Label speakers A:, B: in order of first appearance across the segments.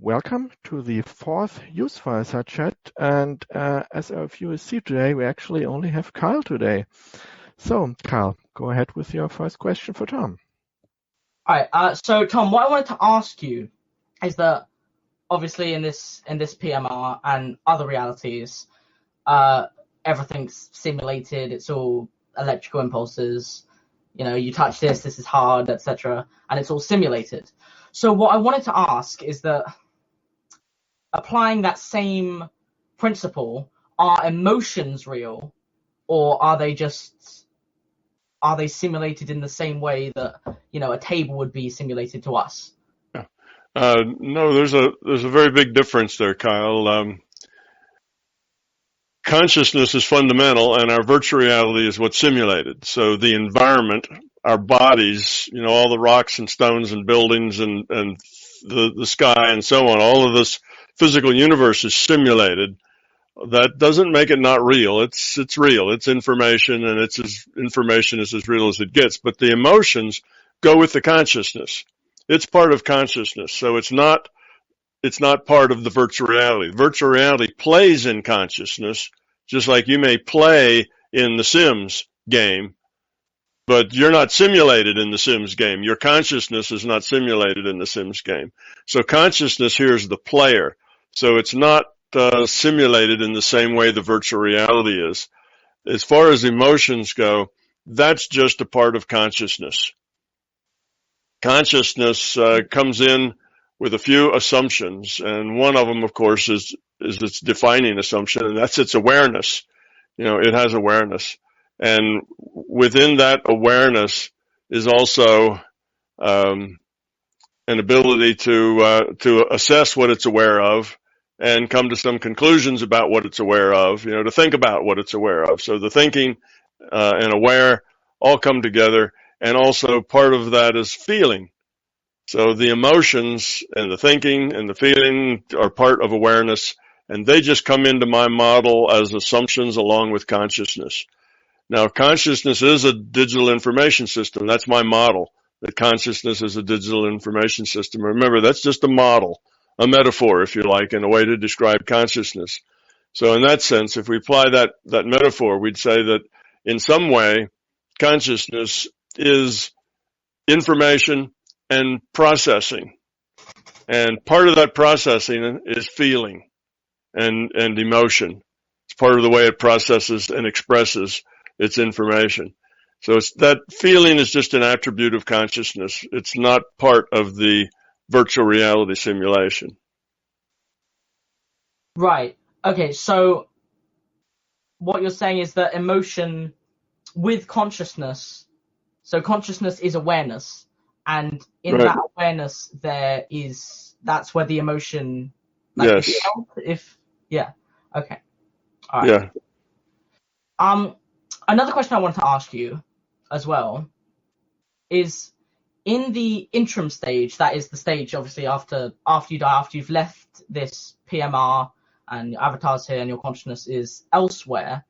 A: Welcome to the fourth Youth Fireside Chat, and as our viewers see today, we actually only have Kyle today. So, Kyle, go ahead with your first question for Tom.
B: All right. So, Tom, what I wanted to ask you is that obviously in this PMR and other realities, everything's simulated. It's all electrical impulses. You know, you touch this, this is hard, etc., and it's all simulated. So, what I wanted to ask is that, applying that same principle, are emotions real, or are they simulated in the same way that, you know, a table would be simulated to us?
C: No, there's a very big difference there, Kyle. Consciousness is fundamental, and our virtual reality is what's simulated. So the environment, our bodies, you know, all the rocks and stones and buildings and the sky and so on, all of this physical universe is simulated. That doesn't make it not real. It's real. It's information, and information is as real as it gets. But the emotions go with the consciousness. It's part of consciousness. So it's not part of the virtual reality. Virtual reality plays in consciousness, just like you may play in the Sims game, but you're not simulated in the Sims game. Your consciousness is not simulated in the Sims game. So consciousness here is the player. So it's not simulated in the same way the virtual reality is. As far as emotions go, that's just a part of consciousness. Consciousness comes in with a few assumptions, and one of them, of course, is its defining assumption, and that's its awareness. You know, it has awareness, and within that awareness is also an ability to assess what it's aware of and come to some conclusions about what it's aware of, you know, to think about what it's aware of. So the thinking and aware all come together, and also part of that is feeling. So the emotions and the thinking and the feeling are part of awareness, and they just come into my model as assumptions along with consciousness. Now, consciousness is a digital information system. That's my model, that consciousness is a digital information system. Remember, that's just a model, a metaphor, if you like, and a way to describe consciousness. So in that sense, if we apply that metaphor, we'd say that in some way, consciousness is information and processing. And part of that processing is feeling and emotion. It's part of the way it processes and expresses its information. So that feeling is just an attribute of consciousness. It's not part of the virtual reality simulation.
B: Right. Okay, so what you're saying is that emotion with consciousness, so consciousness is awareness, and in that awareness that's where the emotion, like,
C: yes.
B: Okay. All right.
C: Yeah.
B: Another question I wanted to ask you as well is, in the interim stage, that is the stage obviously after you die, after you've left this PMR and your avatar's here and your consciousness is elsewhere,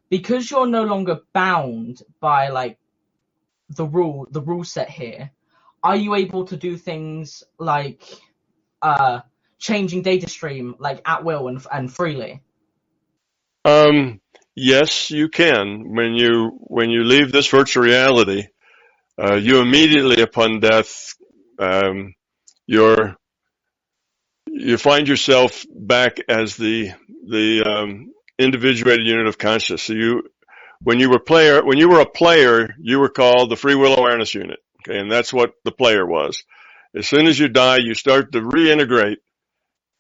B: because you're no longer bound by like the rule set here, are you able to do things like changing data stream like at will and freely?
C: Yes, you can. When you leave this virtual reality, you immediately upon death, you find yourself back as the individuated unit of consciousness. So when you were a player, you were called the free will awareness unit. Okay, and that's what the player was. As soon as you die, you start to reintegrate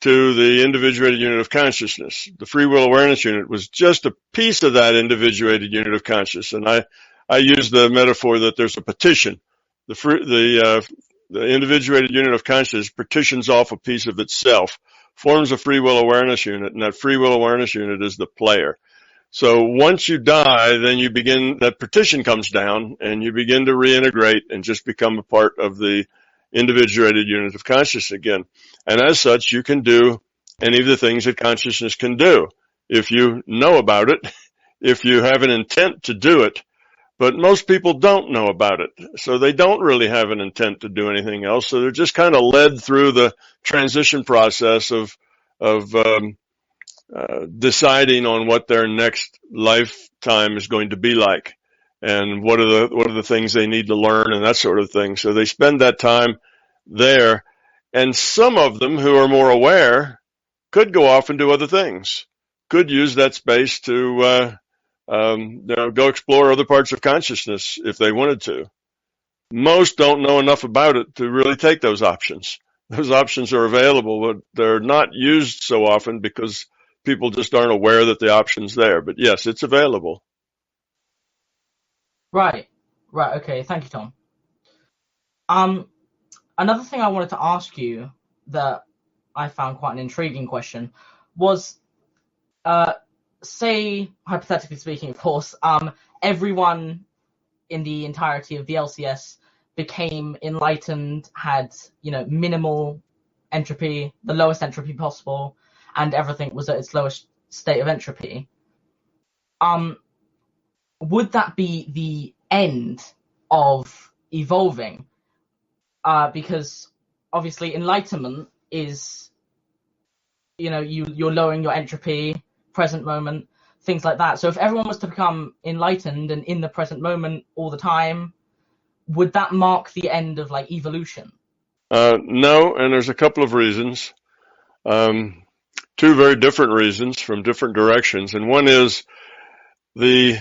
C: to the individuated unit of consciousness. The free will awareness unit was just a piece of that individuated unit of consciousness. And I use the metaphor that there's a partition. The individuated unit of consciousness partitions off a piece of itself, forms a free will awareness unit, and that free will awareness unit is the player. So once you die, then that partition comes down, and you begin to reintegrate and just become a part of the individuated unit of consciousness again. And as such, you can do any of the things that consciousness can do. If you know about it, if you have an intent to do it, But most people don't know about it, so they don't really have an intent to do anything else. So they're just kind of led through the transition process of deciding on what their next lifetime is going to be like, and what are the things they need to learn and that sort of thing. So they spend that time there, and some of them who are more aware could go off and do other things, could use that space to go explore other parts of consciousness if they wanted to. Most don't know enough about it to really take those options. Those options are available, but they're not used so often because people just aren't aware that the option's there. But yes, it's available.
B: Right. Okay. Thank you, Tom. Another thing I wanted to ask you that I found quite an intriguing question was, say, hypothetically speaking, of course, everyone in the entirety of the LCS became enlightened, had, minimal entropy, the lowest entropy possible, and everything was at its lowest state of entropy. Would that be the end of evolving? Because obviously enlightenment is, you're lowering your entropy, present moment, things like that. So if everyone was to become enlightened and in the present moment all the time, would that mark the end of evolution?
C: No, and there's a couple of reasons. Two very different reasons from different directions. And one is the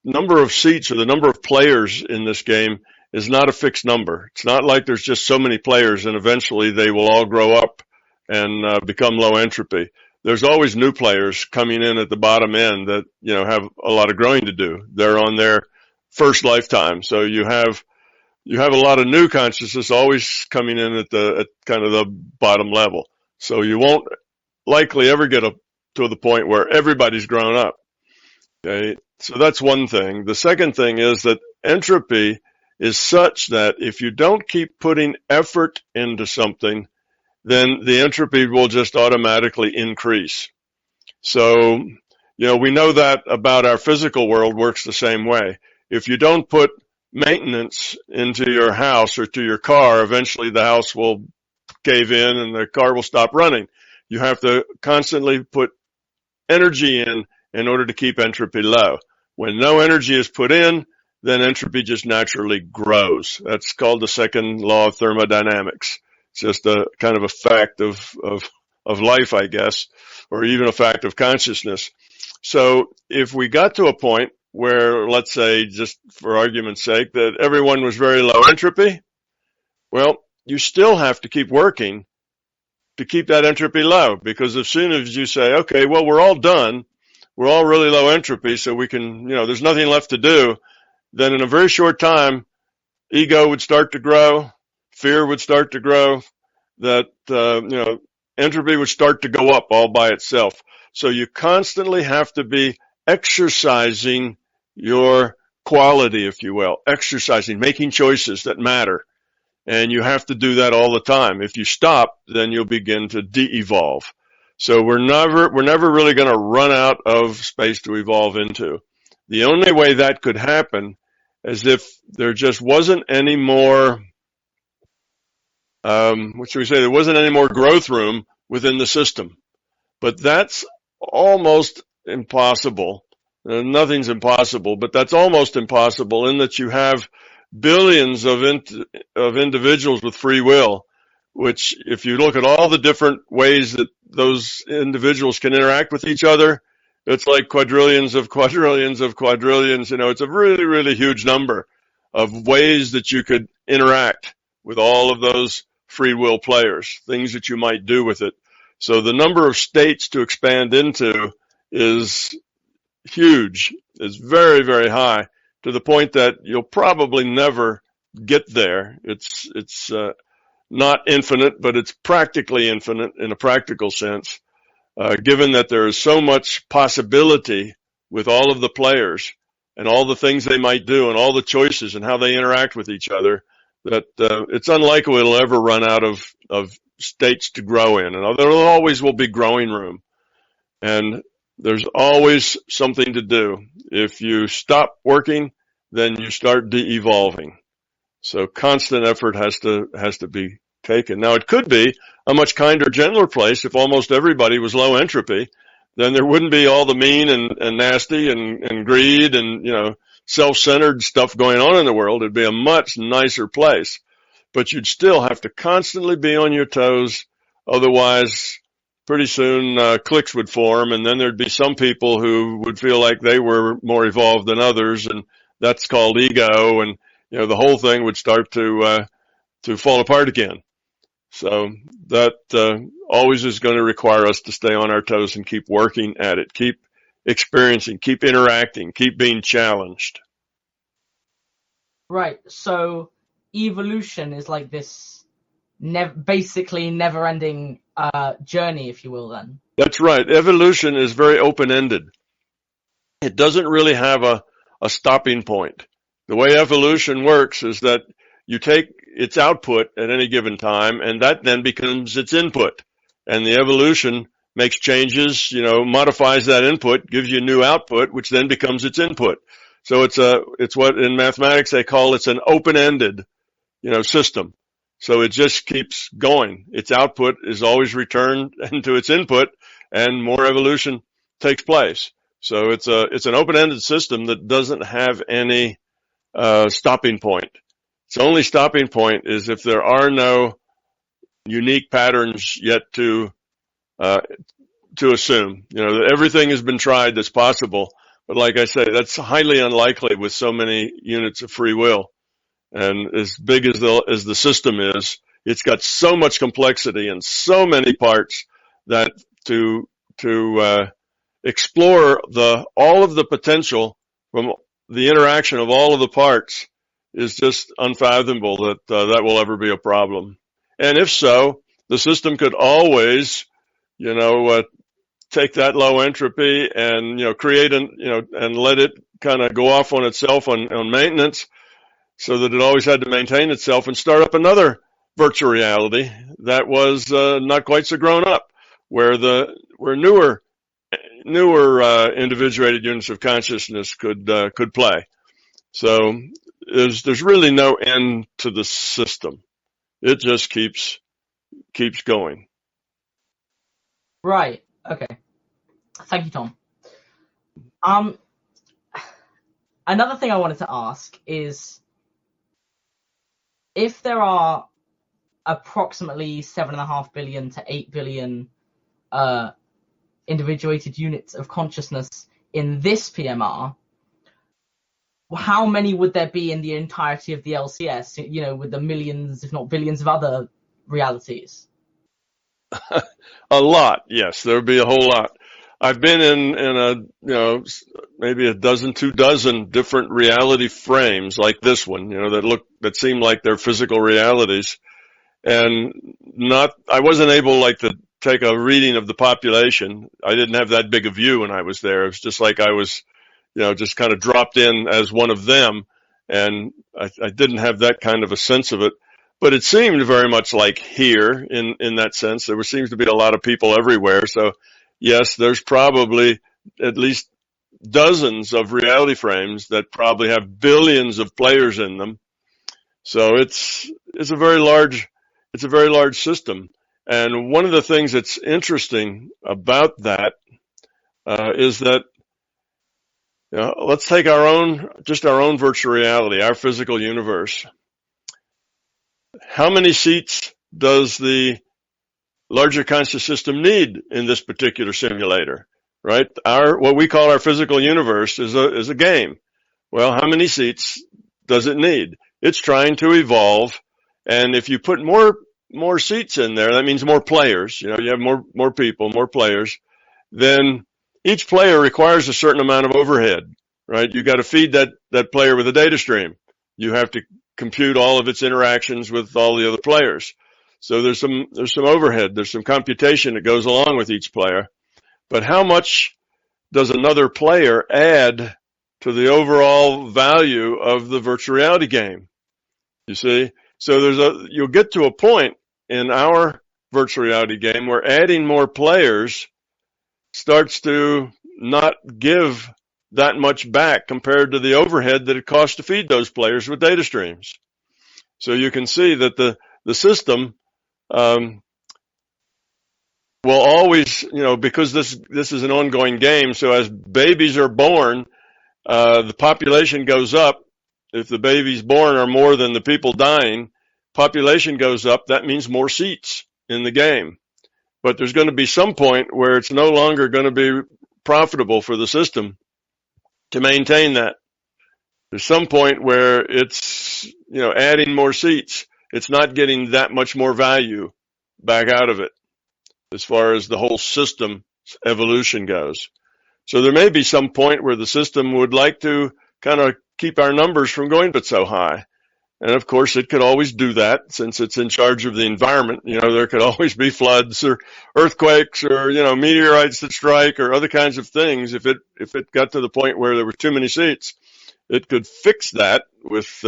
C: number of seats or the number of players in this game is not a fixed number. It's not like there's just so many players and eventually they will all grow up and become low entropy. There's always new players coming in at the bottom end that, have a lot of growing to do. They're on their first lifetime. So you have a lot of new consciousness always coming in at kind of the bottom level. So you won't likely ever get to the point where everybody's grown up. Okay. So that's one thing. The second thing is that entropy is such that if you don't keep putting effort into something, then the entropy will just automatically increase. So, we know that about our physical world works the same way. If you don't put maintenance into your house or to your car, eventually the house will cave in and the car will stop running. You have to constantly put energy in order to keep entropy low. When no energy is put in, then entropy just naturally grows. That's called the second law of thermodynamics. It's just a kind of a fact of life, I guess, or even a fact of consciousness. So if we got to a point where, let's say, just for argument's sake, that everyone was very low entropy, well, you still have to keep working to keep that entropy low, because as soon as you say, okay, well, we're all done, we're all really low entropy, so we can, there's nothing left to do, then in a very short time, ego would start to grow, fear would start to grow, that, entropy would start to go up all by itself. So you constantly have to be exercising your quality, if you will, making choices that matter. And you have to do that all the time. If you stop, then you'll begin to de-evolve. So we're never really going to run out of space to evolve into. The only way that could happen is if there just wasn't any more, there wasn't any more growth room within the system. But that's almost impossible. Nothing's impossible, but that's almost impossible in that you have billions of individuals with free will, which if you look at all the different ways that those individuals can interact with each other, it's like quadrillions of quadrillions of quadrillions. It's a really, really huge number of ways that you could interact with all of those free will players, things that you might do with it. So the number of states to expand into is huge. It's very, very high, to the point that you'll probably never get there. It's not infinite, but it's practically infinite in a practical sense, given that there is so much possibility with all of the players and all the things they might do and all the choices and how they interact with each other, that it's unlikely it'll ever run out of states to grow in. And there always will be growing room. And There's always something to do. If you stop working, then you start de-evolving. So constant effort has to be taken. Now, it could be a much kinder, gentler place if almost everybody was low entropy. Then there wouldn't be all the mean and nasty and greed and, self-centered stuff going on in the world. It'd be a much nicer place. But you'd still have to constantly be on your toes. Otherwise, pretty soon cliques would form, and then there'd be some people who would feel like they were more evolved than others, and that's called ego, and the whole thing would start to fall apart again. So that always is going to require us to stay on our toes and keep working at it, keep experiencing, keep interacting, keep being challenged.
B: Right. So evolution is like this basically never-ending journey, if you will, then. That's
C: right. Evolution is very open-ended. It doesn't really have a stopping point. The way evolution works is that you take its output at any given time, and that then becomes its input. And the evolution makes changes, modifies that input, gives you new output, which then becomes its input. So it's what in mathematics they call it's an open-ended, system. So it just keeps going. Its output is always returned into its input, and more evolution takes place. So it's an open-ended system that doesn't have any stopping point. Its only stopping point is if there are no unique patterns yet to assume. That everything has been tried that's possible, but like I say, that's highly unlikely with so many units of free will. And as big as the system is, it's got so much complexity and so many parts that to explore all of the potential from the interaction of all of the parts is just unfathomable that will ever be a problem. And if so, the system could always, take that low entropy and, create and let it kind of go off on itself on maintenance, so that it always had to maintain itself and start up another virtual reality that was not quite so grown up, where newer individuated units of consciousness could play. So there's really no end to the system. It just keeps going.
B: Right. Okay. Thank you, Tom. Another thing I wanted to ask is, if there are approximately 7.5 billion to 8 billion individuated units of consciousness in this PMR, how many would there be in the entirety of the LCS, with the millions, if not billions, of other realities?
C: A lot, yes. There would be a whole lot. I've been in maybe a dozen, 2 dozen different reality frames like this one, that seem like they're physical realities. And I wasn't able to take a reading of the population. I didn't have that big a view when I was there. It was just like I was, just kind of dropped in as one of them. And I didn't have that kind of a sense of it. But it seemed very much like here in that sense. There seems to be a lot of people everywhere. So yes, there's probably at least dozens of reality frames that probably have billions of players in them. So it's a very large system. And one of the things that's interesting about that is that let's take our own virtual reality, our physical universe. How many seats does the larger conscious system need in this particular simulator? Right? What we call our physical universe is a game. Well, how many seats does it need? It's trying to evolve, and if you put more seats in there, that means more players. You have more people, more players. Then each player requires a certain amount of overhead, right? You got to feed that player with a data stream. You have to compute all of its interactions with all the other players. So there's some overhead, there's some computation that goes along with each player. But how much does another player add to the overall value of the virtual reality game? You see? So you'll get to a point in our virtual reality game where adding more players starts to not give that much back compared to the overhead that it costs to feed those players with data streams. So you can see that the system will always, because this is an ongoing game, so as babies are born, the population goes up. If the babies born are more than the people dying, population goes up. That means more seats in the game. But there's going to be some point where it's no longer going to be profitable for the system to maintain that. There's some point where it's, adding more seats. It's not getting that much more value back out of it as far as the whole system evolution goes. So there may be some point where the system would like to kind of keep our numbers from going but so high. And of course, it could always do that since it's in charge of the environment. There could always be floods or earthquakes or, meteorites that strike or other kinds of things. If it got to the point where there were too many seats, it could fix that with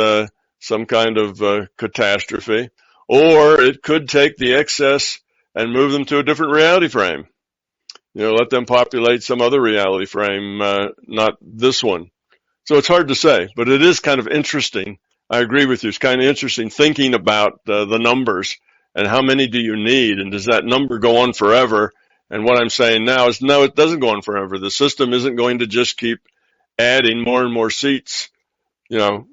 C: some kind of catastrophe, or it could take the excess and move them to a different reality frame. Let them populate some other reality frame, not this one. So it's hard to say, but it is kind of interesting. I agree with you. It's kind of interesting thinking about the numbers and how many do you need, and does that number go on forever? And what I'm saying now is no, it doesn't go on forever. The system isn't going to just keep adding more and more seats,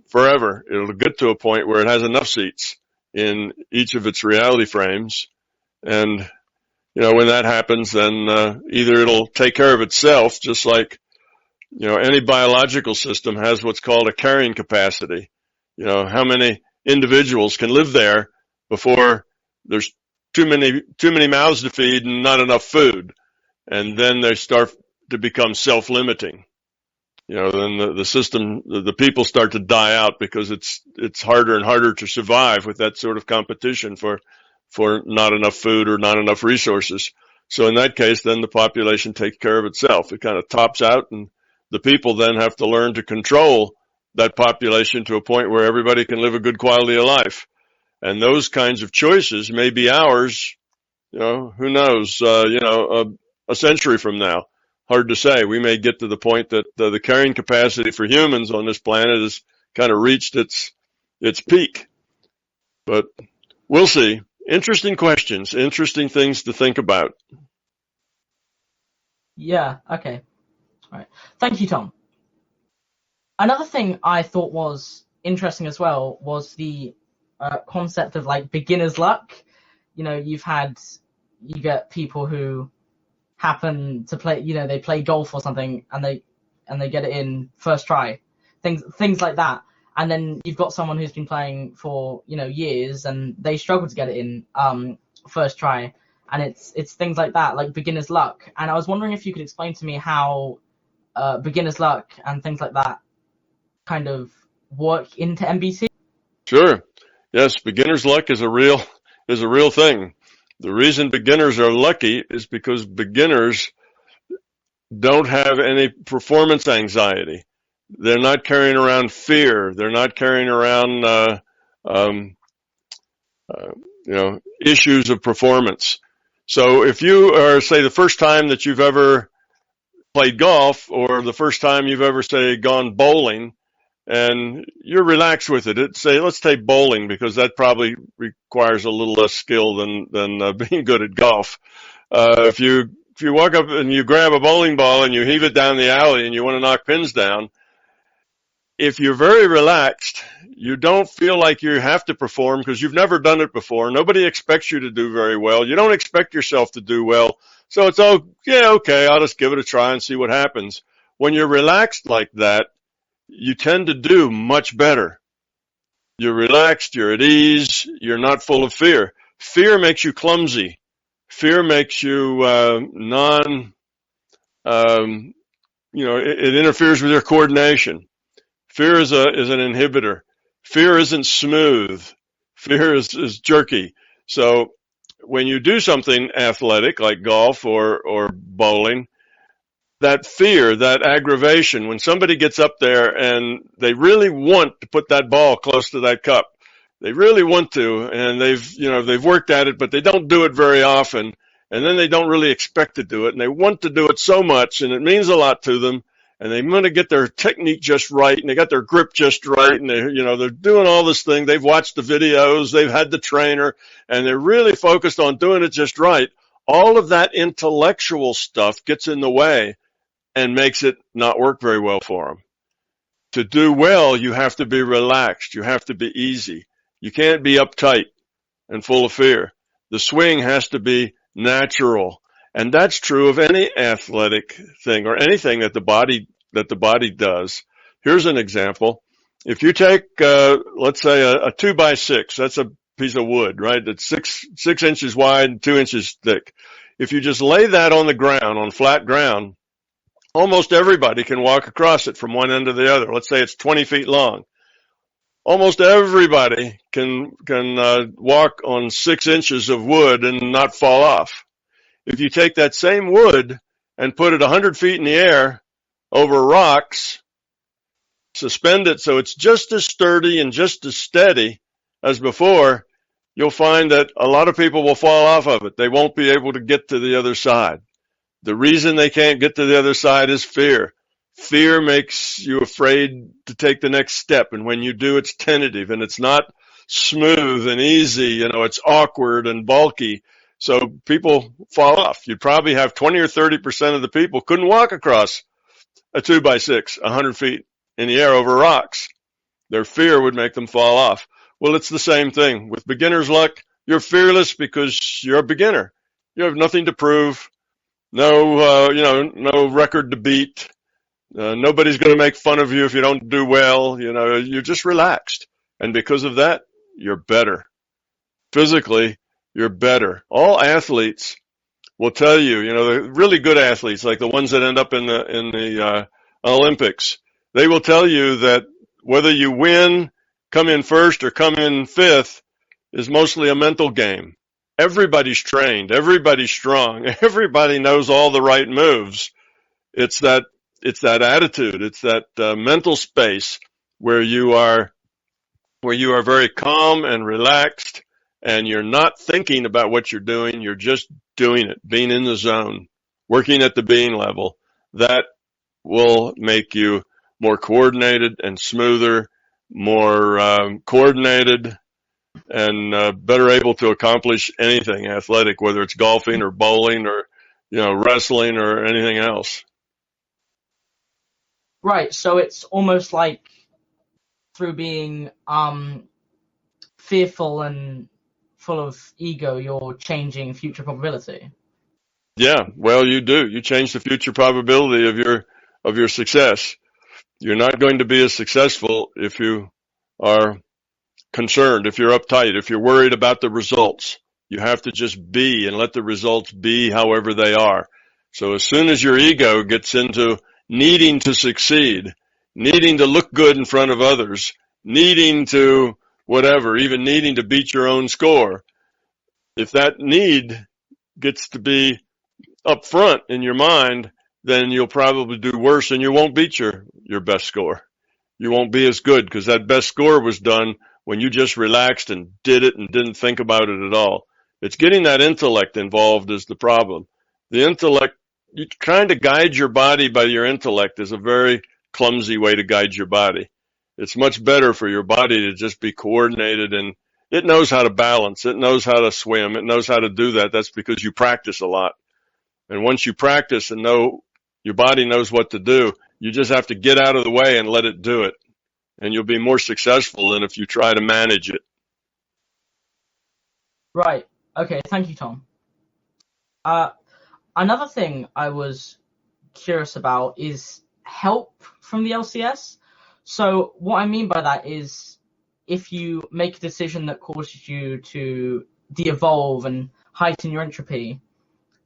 C: forever. It'll get to a point where it has enough seats in each of its reality frames. And, when that happens, then either it'll take care of itself, just like, any biological system has what's called a carrying capacity. How many individuals can live there before there's too many mouths to feed and not enough food. And then they start to become self-limiting. Then the system, the people start to die out because it's harder and harder to survive with that sort of competition for not enough food or not enough resources. So in that case, then the population takes care of itself. It kind of tops out, and the people then have to learn to control that population to a point where everybody can live a good quality of life. And those kinds of choices may be ours, who knows, a century from now. Hard to say. We may get to the point that the carrying capacity for humans on this planet has kind of reached its peak. But we'll see. Interesting questions, interesting things to think about.
B: Yeah, okay. All right. Thank you, Tom. Another thing I thought was interesting as well was the concept of beginner's luck. You get people who happen to play, they play golf or something and they get it in first try, things like that. And then you've got someone who's been playing for, years and they struggle to get it in first try. And it's things like that, like beginner's luck. And I was wondering if you could explain to me how beginner's luck and things like that kind of work into MBC.
C: Sure. Yes, beginner's luck is a real thing. The reason beginners are lucky is because beginners don't have any performance anxiety. They're not carrying around fear. They're not carrying around, issues of performance. So if you are, say, the first time that you've ever played golf or the first time you've ever, say, gone bowling, and you're relaxed with it, let's take bowling because that probably requires a little less skill than being good at golf. If you walk up and you grab a bowling ball and you heave it down the alley and you want to knock pins down, if you're very relaxed, you don't feel like you have to perform because you've never done it before. Nobody expects you to do very well. You don't expect yourself to do well. So it's, okay, I'll just give it a try and see what happens. When you're relaxed like that, you tend to do much better. You're relaxed, you're at ease, you're not full of fear. Fear makes you clumsy. Fear makes you it interferes with your coordination. Fear is an inhibitor. Fear isn't smooth. Fear is jerky. So when you do something athletic like golf or bowling, that fear, that aggravation, when somebody gets up there and they really want to put that ball close to that cup, they really want to, and they've worked at it, but they don't do it very often, and then they don't really expect to do it, and they want to do it so much, and it means a lot to them, and they want to get their technique just right, and they got their grip just right, and they're doing all this thing. They've watched the videos, they've had the trainer, and they're really focused on doing it just right. All of that intellectual stuff gets in the way and makes it not work very well for them. To do well, you have to be relaxed. You have to be easy. You can't be uptight and full of fear. The swing has to be natural. And that's true of any athletic thing or anything that the body does. Here's an example. If you take, let's say a 2x6, that's a piece of wood, right? That's six inches wide and 2 inches thick. If you just lay that on the ground, on flat ground, almost everybody can walk across it from one end to the other. Let's say it's 20 feet long. Almost everybody can walk on 6 inches of wood and not fall off. If you take that same wood and put it 100 feet in the air over rocks, suspend it so it's just as sturdy and just as steady as before, you'll find that a lot of people will fall off of it. They won't be able to get to the other side. The reason they can't get to the other side is fear. Fear makes you afraid to take the next step, and when you do, it's tentative, and it's not smooth and easy. It's awkward and bulky, so people fall off. You'd probably have 20 or 30% of the people couldn't walk across a 2x6, 100 feet in the air over rocks. Their fear would make them fall off. Well, it's the same thing. With beginner's luck, you're fearless because you're a beginner. You have nothing to prove, no record to beat. Nobody's going to make fun of you if you don't do well. You're just relaxed. And because of that, you're better. Physically, you're better. All athletes will tell you, the really good athletes, like the ones that end up in the Olympics, they will tell you that whether you win, come in first, or come in fifth is mostly a mental game. Everybody's trained. Everybody's strong. Everybody knows all the right moves. It's that attitude. It's that mental space where you are very calm and relaxed, and you're not thinking about what you're doing. You're just doing it, being in the zone, working at the being level. That will make you more coordinated and smoother, more coordinated, and better able to accomplish anything athletic, whether it's golfing or bowling or wrestling or anything else.
B: Right, so it's almost like through being fearful and full of ego, you're changing future probability.
C: Yeah, well, you do. You change the future probability of your success. You're not going to be as successful if you are concerned, if you're uptight, if you're worried about the results. You have to just be and let the results be however they are. So as soon as your ego gets into needing to succeed, needing to look good in front of others, needing to whatever, even needing to beat your own score, if that need gets to be up front in your mind, then you'll probably do worse and you won't beat your best score. You won't be as good because that best score was done when you just relaxed and did it and didn't think about it at all. It's getting that intellect involved is the problem. The intellect, you trying to guide your body by your intellect is a very clumsy way to guide your body. It's much better for your body to just be coordinated, and it knows how to balance. It knows how to swim. It knows how to do that. That's because you practice a lot. And once you practice and know your body knows what to do, you just have to get out of the way and let it do it. And you'll be more successful than if you try to manage it.
B: Right. Okay. Thank you, Tom. Another thing I was curious about is help from the LCS. So what I mean by that is if you make a decision that causes you to de-evolve and heighten your entropy,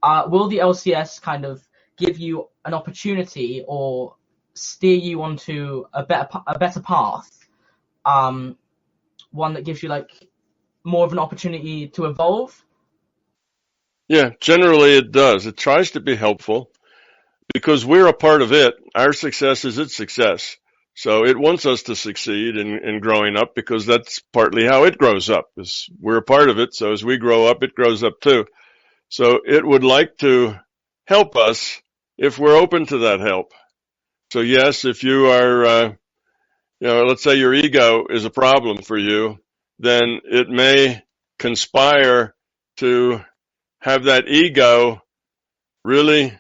B: will the LCS kind of give you an opportunity or steer you onto a better path, one that gives you like more of an opportunity to evolve?
C: Yeah, generally it does. It tries to be helpful because we're a part of it. Our success is its success. So it wants us to succeed in growing up because that's partly how it grows up. We're a part of it. So as we grow up, it grows up too. So it would like to help us if we're open to that help. So yes, if you are, let's say your ego is a problem for you, then it may conspire to have that ego really,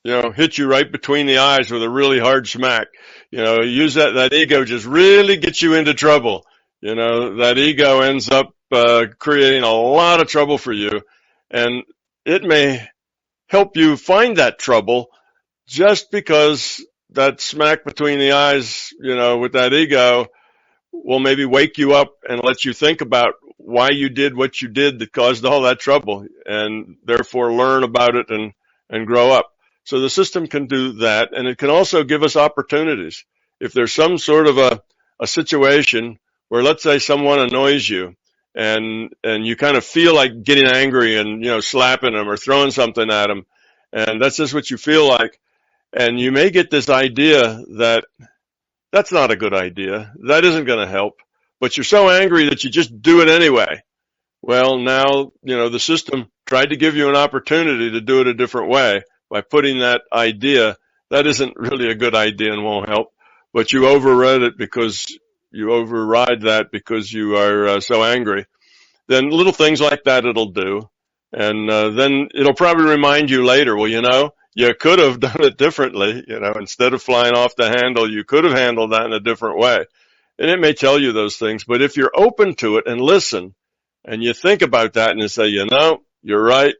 C: hit you right between the eyes with a really hard smack. Use that ego just really gets you into trouble. That ego ends up creating a lot of trouble for you, and it may help you find that trouble just because that smack between the eyes, with that ego will maybe wake you up and let you think about why you did what you did that caused all that trouble, and therefore learn about it and grow up. So the system can do that, and it can also give us opportunities. If there's some sort of a situation where, let's say, someone annoys you, and you kind of feel like getting angry and, slapping them or throwing something at them, and that's just what you feel like, and you may get this idea that that's not a good idea, that isn't going to help, but you're so angry that you just do it anyway. Well, now, the system tried to give you an opportunity to do it a different way by putting that idea that isn't really a good idea and won't help, but you override that because you are so angry. Then little things like that it'll do. And then it'll probably remind you later, well, you could have done it differently. Instead of flying off the handle, you could have handled that in a different way. And it may tell you those things, but if you're open to it and listen, and you think about that and you say, you're right,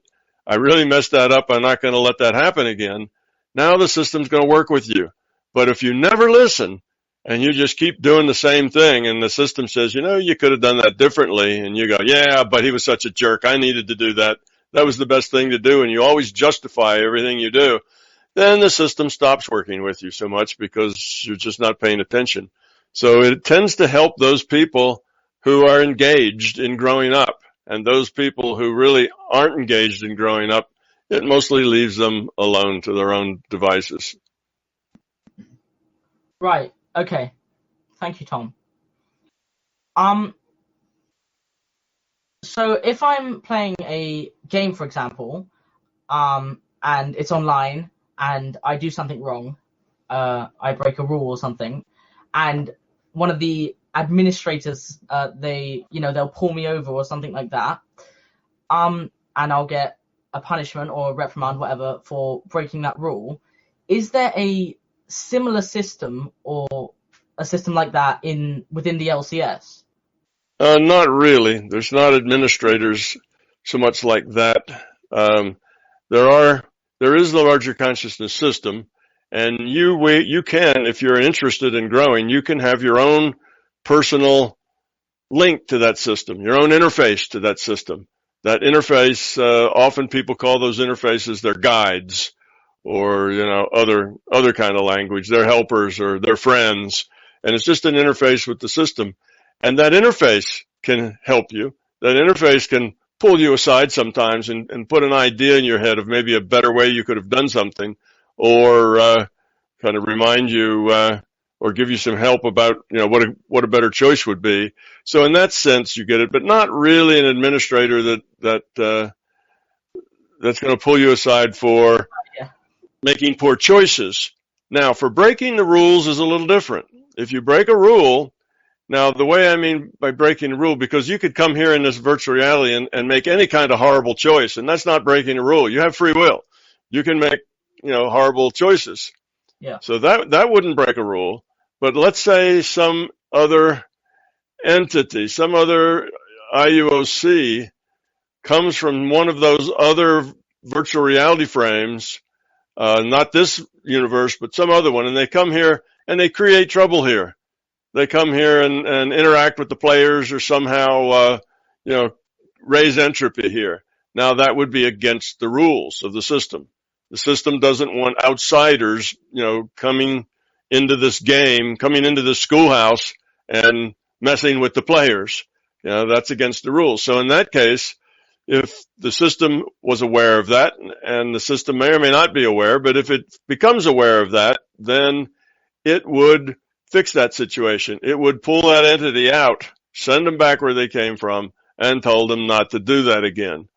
C: I really messed that up, I'm not going to let that happen again. Now the system's going to work with you. But if you never listen and you just keep doing the same thing, and the system says, you could have done that differently, and you go, yeah, but he was such a jerk, I needed to do that, that was the best thing to do, and you always justify everything you do, then the system stops working with you so much because you're just not paying attention. So it tends to help those people who are engaged in growing up, and those people who really aren't engaged in growing up, it mostly leaves them alone to their own devices.
B: Right. Okay. Thank you, Tom. So if I'm playing a game, for example, and it's online, and I do something wrong, I break a rule or something, and one of the administrators, they'll pull me over or something like that, and I'll get a punishment or a reprimand, whatever, for breaking that rule. Is there a similar system or a system like that within the LCS?
C: Not really. There's not administrators so much like that. There is the larger consciousness system, and you can, if you're interested in growing, you can have your own personal link to that system, your own interface to that system. That interface, often people call those interfaces their guides, or other kind of language, their helpers or their friends, and it's just an interface with the system. And that interface can help you. That interface can pull you aside sometimes and put an idea in your head of maybe a better way you could have done something, or kind of remind you or give you some help about what a better choice would be. So in that sense you get it, but not really an administrator that's going to pull you aside for making poor choices. Now, for breaking the rules is a little different. If you break a rule, now the way I mean by breaking a rule, because you could come here in this virtual reality and make any kind of horrible choice, and that's not breaking a rule. You have free will. You can make, horrible choices.
B: Yeah.
C: So that wouldn't break a rule. But let's say some other entity, some other IUOC comes from one of those other virtual reality frames, not this universe, but some other one, and they come here and they create trouble here. They come here and interact with the players, or somehow, raise entropy here. Now that would be against the rules of the system. The system doesn't want outsiders, coming into this game, coming into the schoolhouse and messing with the players. That's against the rules. So in that case, if the system was aware of that, and the system may or may not be aware, but if it becomes aware of that, then it would fix that situation. It would pull that entity out, send them back where they came from, and told them not to do that again.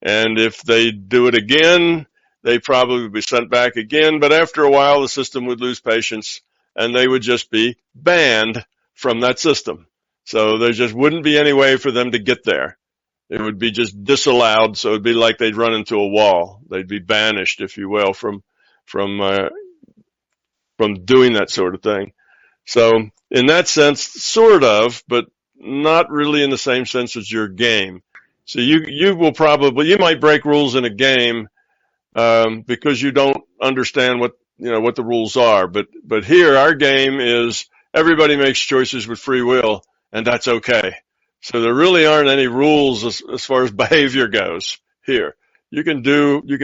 C: And if they do it again, they probably would be sent back again. But after a while, the system would lose patience and they would just be banned from that system. So there just wouldn't be any way for them to get there. It would be just disallowed. So it'd be like they'd run into a wall. They'd be banished, if you will, from doing that sort of thing. So in that sense, sort of, but not really in the same sense as your game. So you might break rules in a game, because you don't understand what the rules are. But here, our game is everybody makes choices with free will, and that's okay. So there really aren't any rules as far as behavior goes here. You can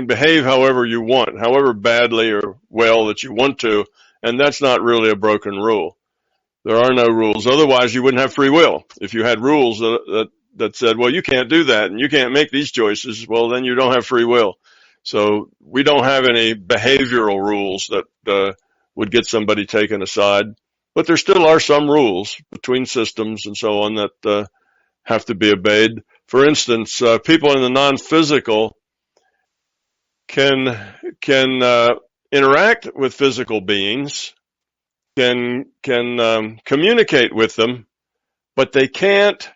C: behave however you want, however badly or well that you want to, and that's not really a broken rule. There are no rules. Otherwise, you wouldn't have free will. If you had rules that said, well, you can't do that and you can't make these choices, well, then you don't have free will. So we don't have any behavioral rules that would get somebody taken aside. But there still are some rules between systems and so on that have to be obeyed. For instance, people in the non-physical can interact with physical beings, can communicate with them, but they can't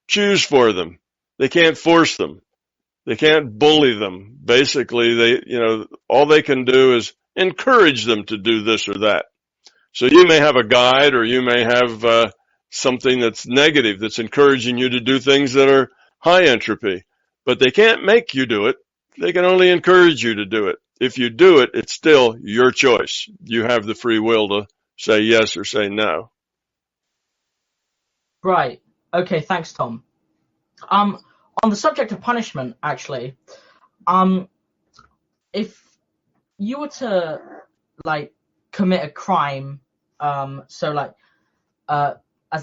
C: choose for them. They can't force them. They can't bully them. Basically, all they can do is encourage them to do this or that. So you may have a guide, or you may have something that's negative, that's encouraging you to do things that are high entropy, but they can't make you do it. They can only encourage you to do it. If you do it, it's still your choice. You have the free will to say yes or say no.
B: Right. Okay, thanks, Tom. On the subject of punishment, actually, if you were to commit a crime, as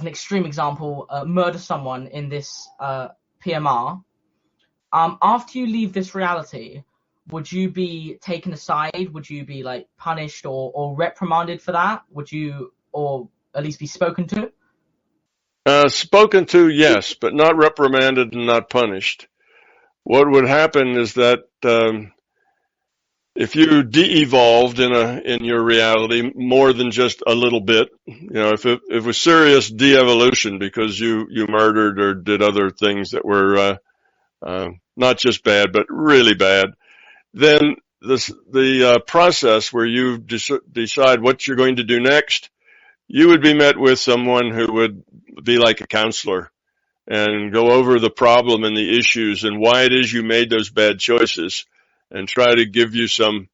B: an extreme example, murder someone in this PMR, after you leave this reality, would you be taken aside? Would you be punished or reprimanded for that? Would you, or at least be spoken to?
C: Spoken to, yes, but not reprimanded and not punished. What would happen is that if you de-evolved in your reality more than just a little bit, if it was serious de-evolution because you murdered or did other things that were not just bad but really bad, then the process where you decide what you're going to do next, you would be met with someone who would be like a counselor and go over the problem and the issues and why it is you made those bad choices and try to give you some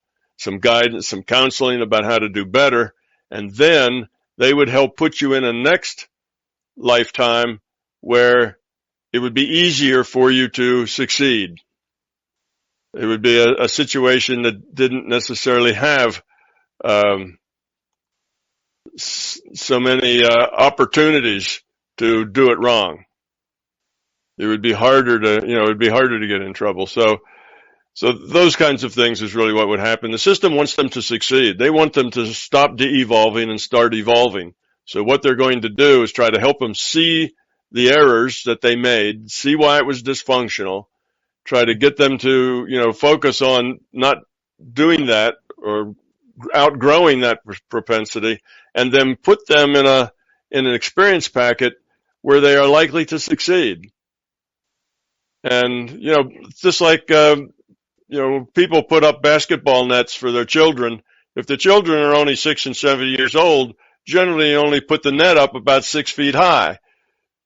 C: guidance, some counseling about how to do better. And then they would help put you in a next lifetime where it would be easier for you to succeed. It would be a situation that didn't necessarily have so many opportunities to do it wrong. It would be harder to get in trouble. So those kinds of things is really what would happen. The system wants them to succeed. They want them to stop de-evolving and start evolving. So what they're going to do is try to help them see the errors that they made, see why it was dysfunctional, try to get them to, focus on not doing that or outgrowing that propensity, and then put them in an experience packet where they are likely to succeed. And, just like, people put up basketball nets for their children. If the children are only 6 and 7 years old, generally you only put the net up about 6 feet high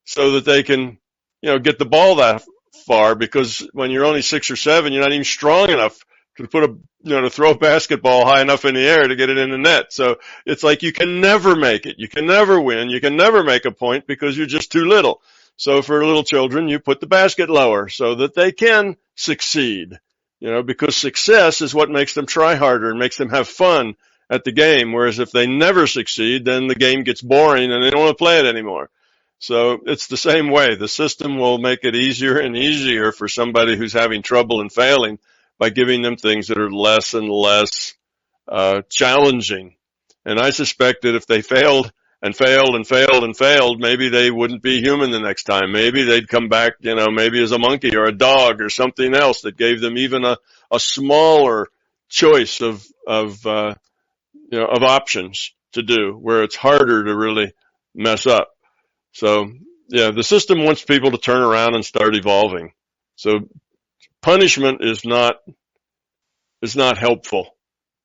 C: so that they can, get the ball that far, because when you're only 6 or 7, you're not even strong enough to to throw a basketball high enough in the air to get it in the net. So it's like you can never make it. You can never win. You can never make a point because you're just too little. So for little children, you put the basket lower so that they can succeed, because success is what makes them try harder and makes them have fun at the game. Whereas if they never succeed, then the game gets boring and they don't want to play it anymore. So it's the same way. The system will make it easier and easier for somebody who's having trouble and failing by giving them things that are less and less challenging. And I suspect that if they failed and failed and failed and failed, maybe they wouldn't be human the next time. Maybe they'd come back, maybe as a monkey or a dog or something else that gave them even a smaller choice of options to do, where it's harder to really mess up. So yeah, the system wants people to turn around and start evolving. So punishment is not helpful.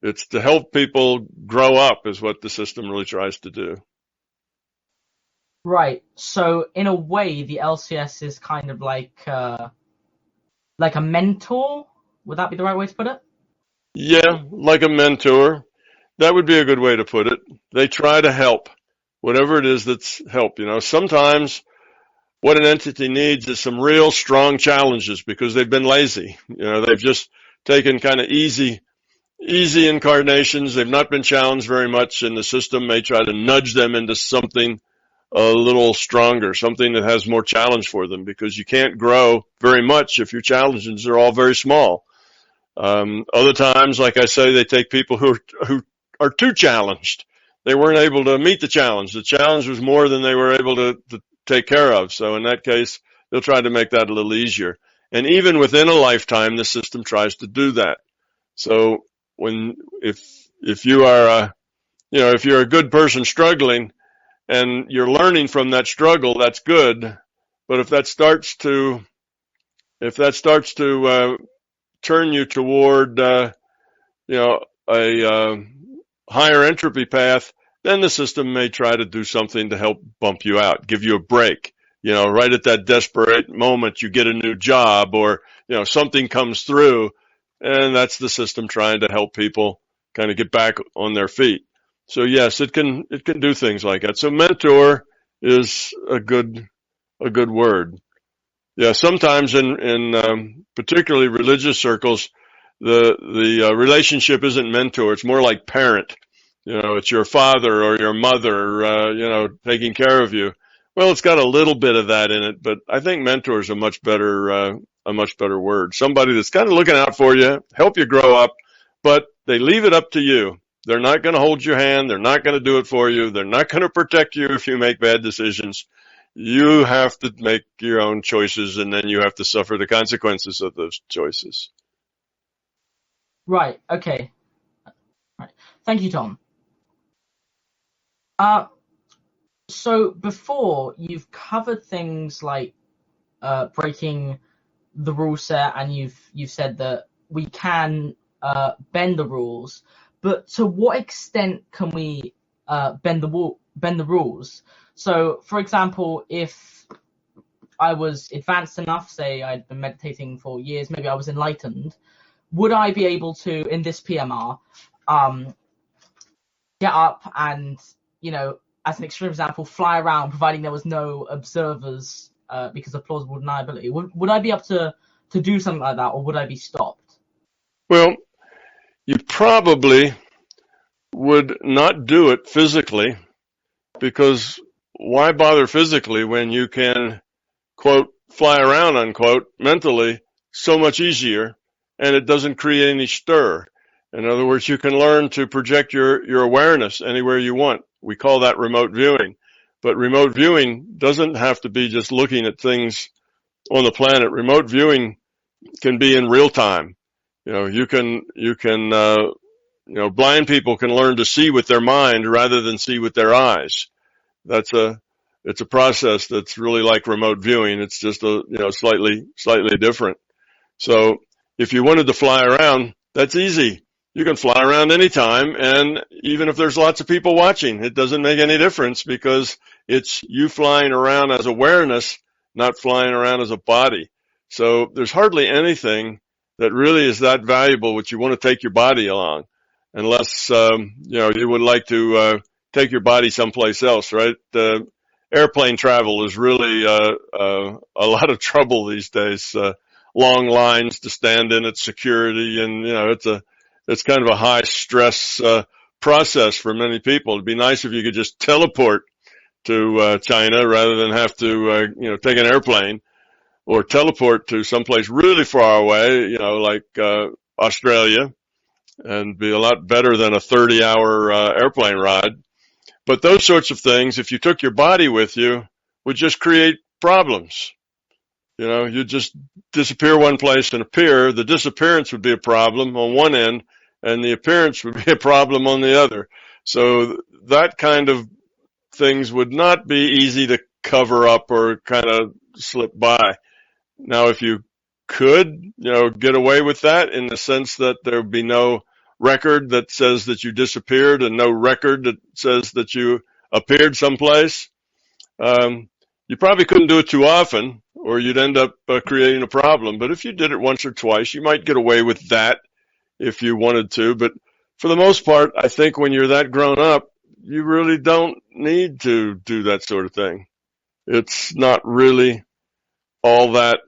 C: It's to help people grow up is what the system really tries to do.
B: Right. So in a way, the LCS is kind of like a mentor. Would that be the right way to put it?
C: Yeah, like a mentor. That would be a good way to put it. They try to help, whatever it is that's help. Sometimes what an entity needs is some real strong challenges because they've been lazy. They've just taken kind of easy incarnations. They've not been challenged very much, and the system may try to nudge them into something a little stronger, something that has more challenge for them, because you can't grow very much if your challenges are all very small. Other times, like I say, they take people who are too challenged. They weren't able to meet the challenge. The challenge was more than they were able to take care of. So in that case, they'll try to make that a little easier. And even within a lifetime, the system tries to do that. So if you are if you're a good person struggling and you're learning from that struggle, that's good. But if that starts to turn you toward a higher entropy path, then the system may try to do something to help bump you out, give you a break. Right at that desperate moment, you get a new job, or something comes through, and that's the system trying to help people kind of get back on their feet. So yes, it can do things like that. So mentor is a good word. Yeah, sometimes in particularly religious circles, the relationship isn't mentor; it's more like parent. It's your father or your mother, taking care of you. Well, it's got a little bit of that in it, but I think mentor is a much better word. Somebody that's kind of looking out for you, help you grow up, but they leave it up to you. They're not going to hold your hand. They're not going to do it for you. They're not going to protect you if you make bad decisions. You have to make your own choices, and then you have to suffer the consequences of those choices.
B: Right. Okay. Right. Thank you, Tom. So before, you've covered things like breaking the rule set, and you've said that we can bend the rules, but to what extent can we bend the rules? So, for example, if I was advanced enough, say I'd been meditating for years, maybe I was enlightened, would I be able to, in this PMR, get up and, as an extreme example, fly around, providing there was no observers because of plausible deniability? Would I be able to do something like that, or would I be stopped?
C: Well, you probably would not do it physically, because why bother physically when you can, quote, fly around, unquote, mentally so much easier, and it doesn't create any stir. In other words, you can learn to project your awareness anywhere you want. We call that remote viewing. But remote viewing doesn't have to be just looking at things on the planet. Remote viewing can be in real time. Blind people can learn to see with their mind rather than see with their eyes. It's a process that's really like remote viewing. It's just slightly different. So if you wanted to fly around, that's easy. You can fly around anytime, and even if there's lots of people watching, it doesn't make any difference, because it's you flying around as awareness, not flying around as a body. So there's hardly anything that really is that valuable which you want to take your body along, unless you would like to take your body someplace else, right? Airplane travel is really a lot of trouble these days. Long lines to stand in at security, and it's kind of a high stress process for many people. It'd be nice if you could just teleport to China rather than have to take an airplane, or teleport to someplace really far away, like Australia, and be a lot better than a 30-hour airplane ride. But those sorts of things, if you took your body with you, would just create problems. You just disappear one place and appear. The disappearance would be a problem on one end, and the appearance would be a problem on the other. So that kind of things would not be easy to cover up or kind of slip by. Now, if you could, get away with that in the sense that there would be no record that says that you disappeared and no record that says that you appeared someplace, you probably couldn't do it too often, or you'd end up creating a problem. But if you did it once or twice, you might get away with that if you wanted to. But for the most part, I think when you're that grown up, you really don't need to do that sort of thing. It's not really all that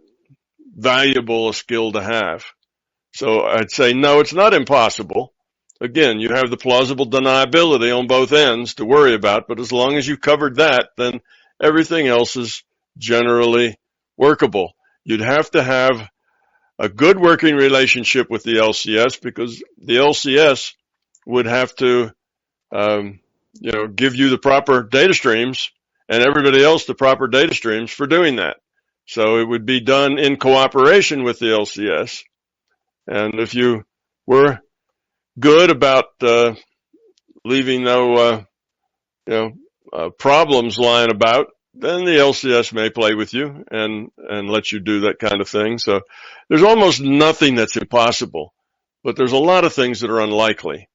C: valuable a skill to have. So I'd say, no, it's not impossible. Again, you have the plausible deniability on both ends to worry about, but as long as you covered that, then everything else is generally workable. You'd have to have a good working relationship with the LCS, because the LCS would have to, give you the proper data streams and everybody else the proper data streams for doing that. So it would be done in cooperation with the LCS. And if you were good about leaving no problems lying about, then the LCS may play with you and let you do that kind of thing. So there's almost nothing that's impossible, but there's a lot of things that are unlikely.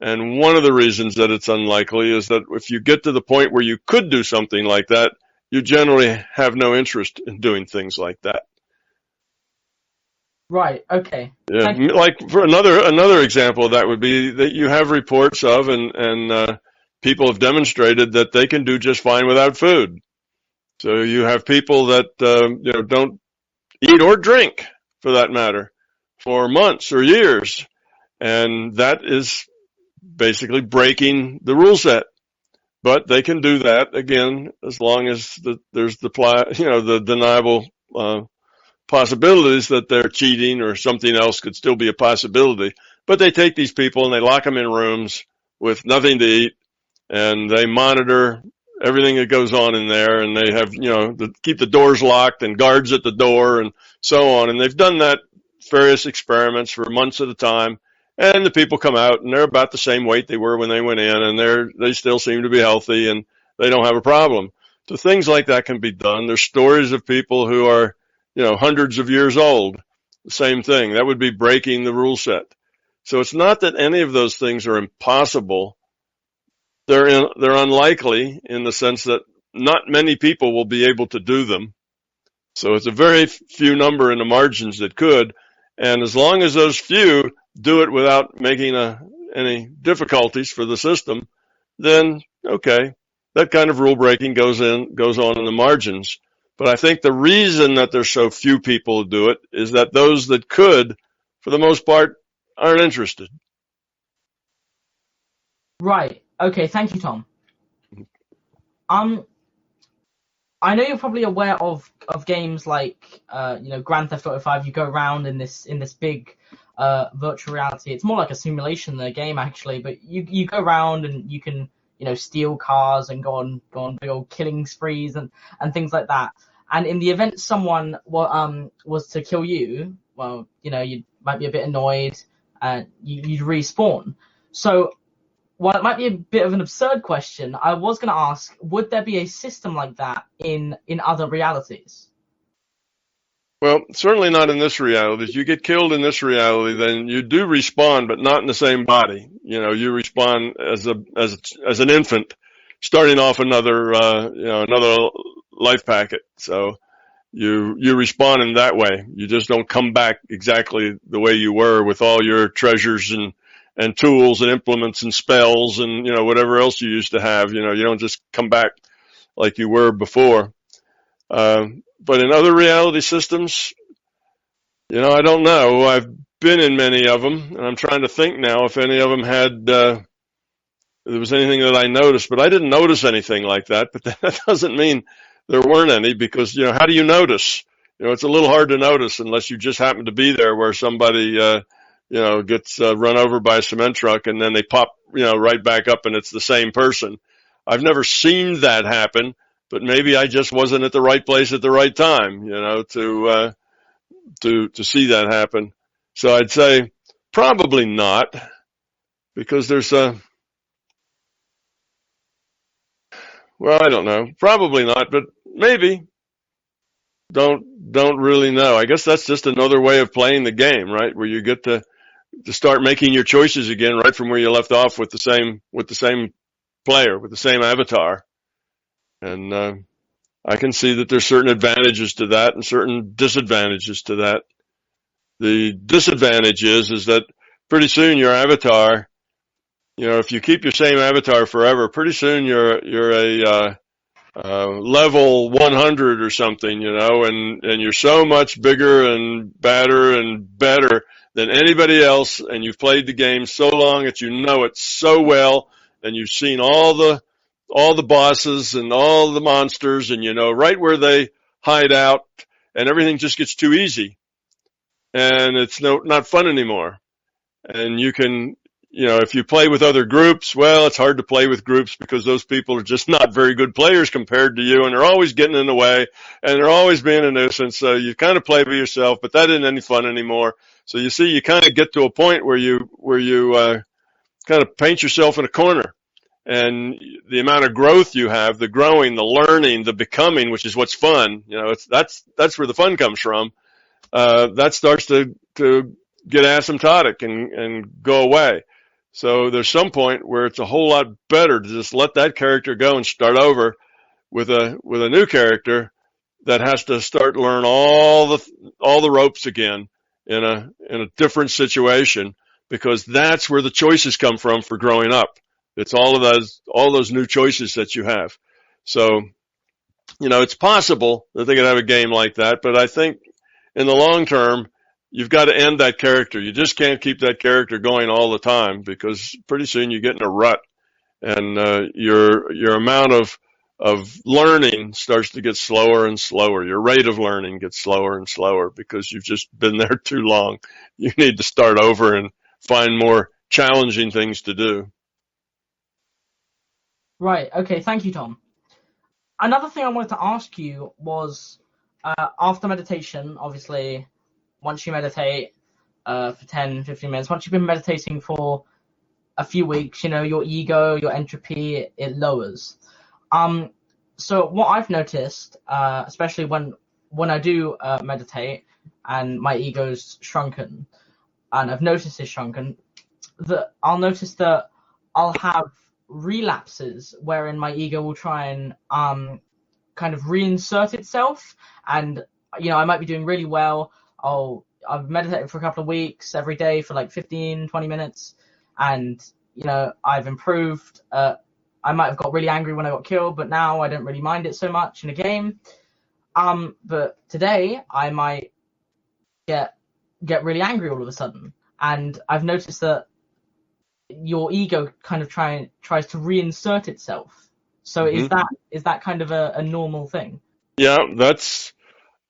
C: And one of the reasons that it's unlikely is that if you get to the point where you could do something like that, you generally have no interest in doing things like that.
B: Right. Okay.
C: Yeah. Like for another example of that would be that you have reports of and people have demonstrated that they can do just fine without food. So you have people that don't eat or drink, for that matter, for months or years, and that is basically breaking the rule set. But they can do that again as long as there's the deniable possibilities that they're cheating or something else could still be a possibility. But they take these people and they lock them in rooms with nothing to eat, and they monitor everything that goes on in there, and they have, keep the doors locked and guards at the door and so on. And they've done that various experiments for months at a time. And the people come out and they're about the same weight they were when they went in, and they still seem to be healthy and they don't have a problem. So things like that can be done. There's stories of people who are, hundreds of years old. The same thing. That would be breaking the rule set. So it's not that any of those things are impossible. They're unlikely in the sense that not many people will be able to do them. So it's a very few number in the margins that could. And as long as those few do it without making any difficulties for the system, then okay, that kind of rule breaking goes on in the margins. But I think the reason that there's so few people who do it is that those that could, for the most part, aren't interested.
B: Right. Okay. Thank you, Tom. I know you're probably aware of games like Grand Theft Auto 5. You go around in this big virtual reality. It's more like a simulation than a game, actually. But you go around and you can steal cars and go on big old killing sprees and things like that. And in the event someone was to kill you, well, you might be a bit annoyed and you'd respawn. So while it might be a bit of an absurd question, I was going to ask, would there be a system like that in other realities?
C: Well, certainly not in this reality. If you get killed in this reality, then you do respawn, but not in the same body. You respawn as an infant, starting off another life packet. So you respawn in that way. You just don't come back exactly the way you were with all your treasures and tools and implements and spells and, whatever else you used to have. You don't just come back like you were before. But in other reality systems, I don't know. I've been in many of them, and I'm trying to think now if any of them had, there was anything that I noticed, but I didn't notice anything like that. But that doesn't mean there weren't any, because, how do you notice? It's a little hard to notice unless you just happen to be there where somebody, gets run over by a cement truck and then they pop, right back up and it's the same person. I've never seen that happen, but maybe I just wasn't at the right place at the right time, to see that happen. So I'd say probably not, because there's I don't know, probably not, but maybe. Don't really know. I guess that's just another way of playing the game, right? Where you get to start making your choices again right from where you left off with the same player, with the same avatar. And I can see that there's certain advantages to that and certain disadvantages to that. The disadvantage is that pretty soon your avatar, if you keep your same avatar forever, pretty soon you're a level 100 or something, and you're so much bigger and badder and better than anybody else, and you've played the game so long that you know it so well, and you've seen all the bosses and all the monsters, and you know right where they hide out, and everything just gets too easy, and it's not fun anymore. And you can, if you play with other groups, well, it's hard to play with groups because those people are just not very good players compared to you, and they're always getting in the way, and they're always being a nuisance. So you kind of play by yourself, but that isn't any fun anymore. So you see, you kind of get to a point where you kind of paint yourself in a corner, and the amount of growth you have, the growing, the learning, the becoming, which is what's fun. That's where the fun comes from. That starts to get asymptotic and go away. So there's some point where it's a whole lot better to just let that character go and start over with a new character that has to start learn all the ropes again in a different situation, because that's where the choices come from for growing up. It's all those new choices that you have. So, it's possible that they could have a game like that, but I think in the long term, you've got to end that character. You just can't keep that character going all the time, because pretty soon you get in a rut, and your amount of learning starts to get slower and slower. Your rate of learning gets slower and slower because you've just been there too long. You need to start over and find more challenging things to do.
B: Right. Okay. Thank you, Tom. Another thing I wanted to ask you was, after meditation, obviously, once you meditate for 10, 15 minutes, once you've been meditating for a few weeks, your ego, your entropy, it lowers. So what I've noticed, especially when I do meditate and my ego's shrunken, and I've noticed it's shrunken, that I'll notice that I'll have relapses wherein my ego will try and kind of reinsert itself, and I might be doing really well. I've meditated for a couple of weeks every day for like 15, 20 minutes, and I've improved. I might have got really angry when I got killed, but now I don't really mind it so much in a game. But today I might get really angry all of a sudden, and I've noticed that your ego kind of tries to reinsert itself. So is that kind of a normal thing?
C: Yeah, that's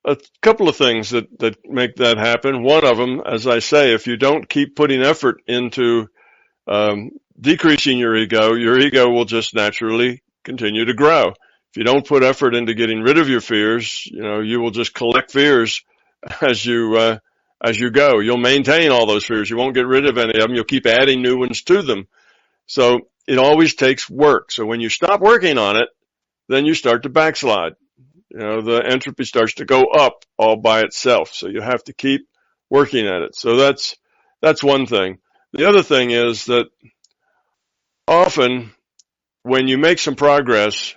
C: a couple of things that make that happen. One of them, as I say, if you don't keep putting effort into decreasing your ego will just naturally continue to grow. If you don't put effort into getting rid of your fears, you will just collect fears as you go. You'll maintain all those fears. You won't get rid of any of them. You'll keep adding new ones to them. So it always takes work. So when you stop working on it, then you start to backslide. The entropy starts to go up all by itself. So you have to keep working at it. So that's one thing. The other thing is that often when you make some progress,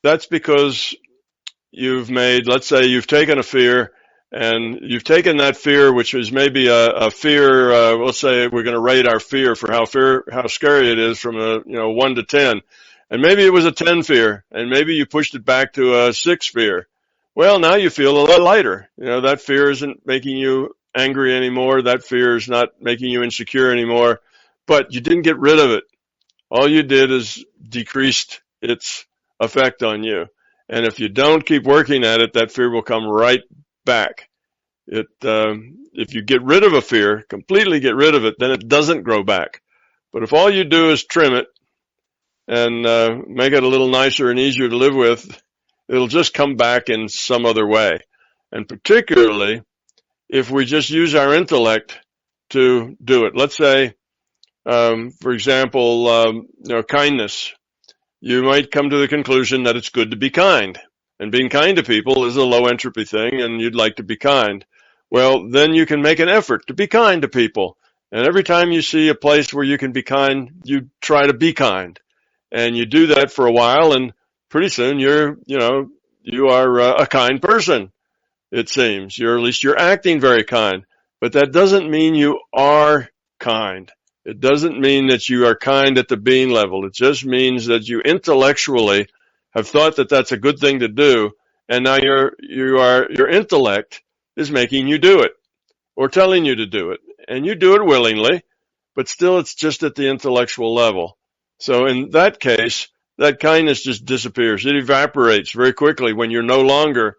C: that's because let's say you've taken a fear, and you've taken that fear, which is maybe a fear, let's say we're going to rate our fear for how scary it is from a 1 to 10. And maybe it was a 10 fear, and maybe you pushed it back to a 6 fear. Well, now you feel a lot lighter. That fear isn't making you angry anymore. That fear is not making you insecure anymore, but you didn't get rid of it. All you did is decreased its effect on you. And if you don't keep working at it, that fear will come right back. If you get rid of a fear, completely get rid of it, then it doesn't grow back. But if all you do is trim it, and make it a little nicer and easier to live with, it'll just come back in some other way. And particularly if we just use our intellect to do it. Let's say, for example, kindness. You might come to the conclusion that it's good to be kind. And being kind to people is a low entropy thing, and you'd like to be kind. Well, then you can make an effort to be kind to people. And every time you see a place where you can be kind, you try to be kind. And you do that for a while, and pretty soon you are a kind person, it seems. At least you're acting very kind. But that doesn't mean you are kind. It doesn't mean that you are kind at the being level. It just means that you intellectually have thought that that's a good thing to do, and now your intellect is making you do it or telling you to do it, and you do it willingly, but still it's just at the intellectual level. So in that case, that kindness just disappears. It evaporates very quickly when you're no longer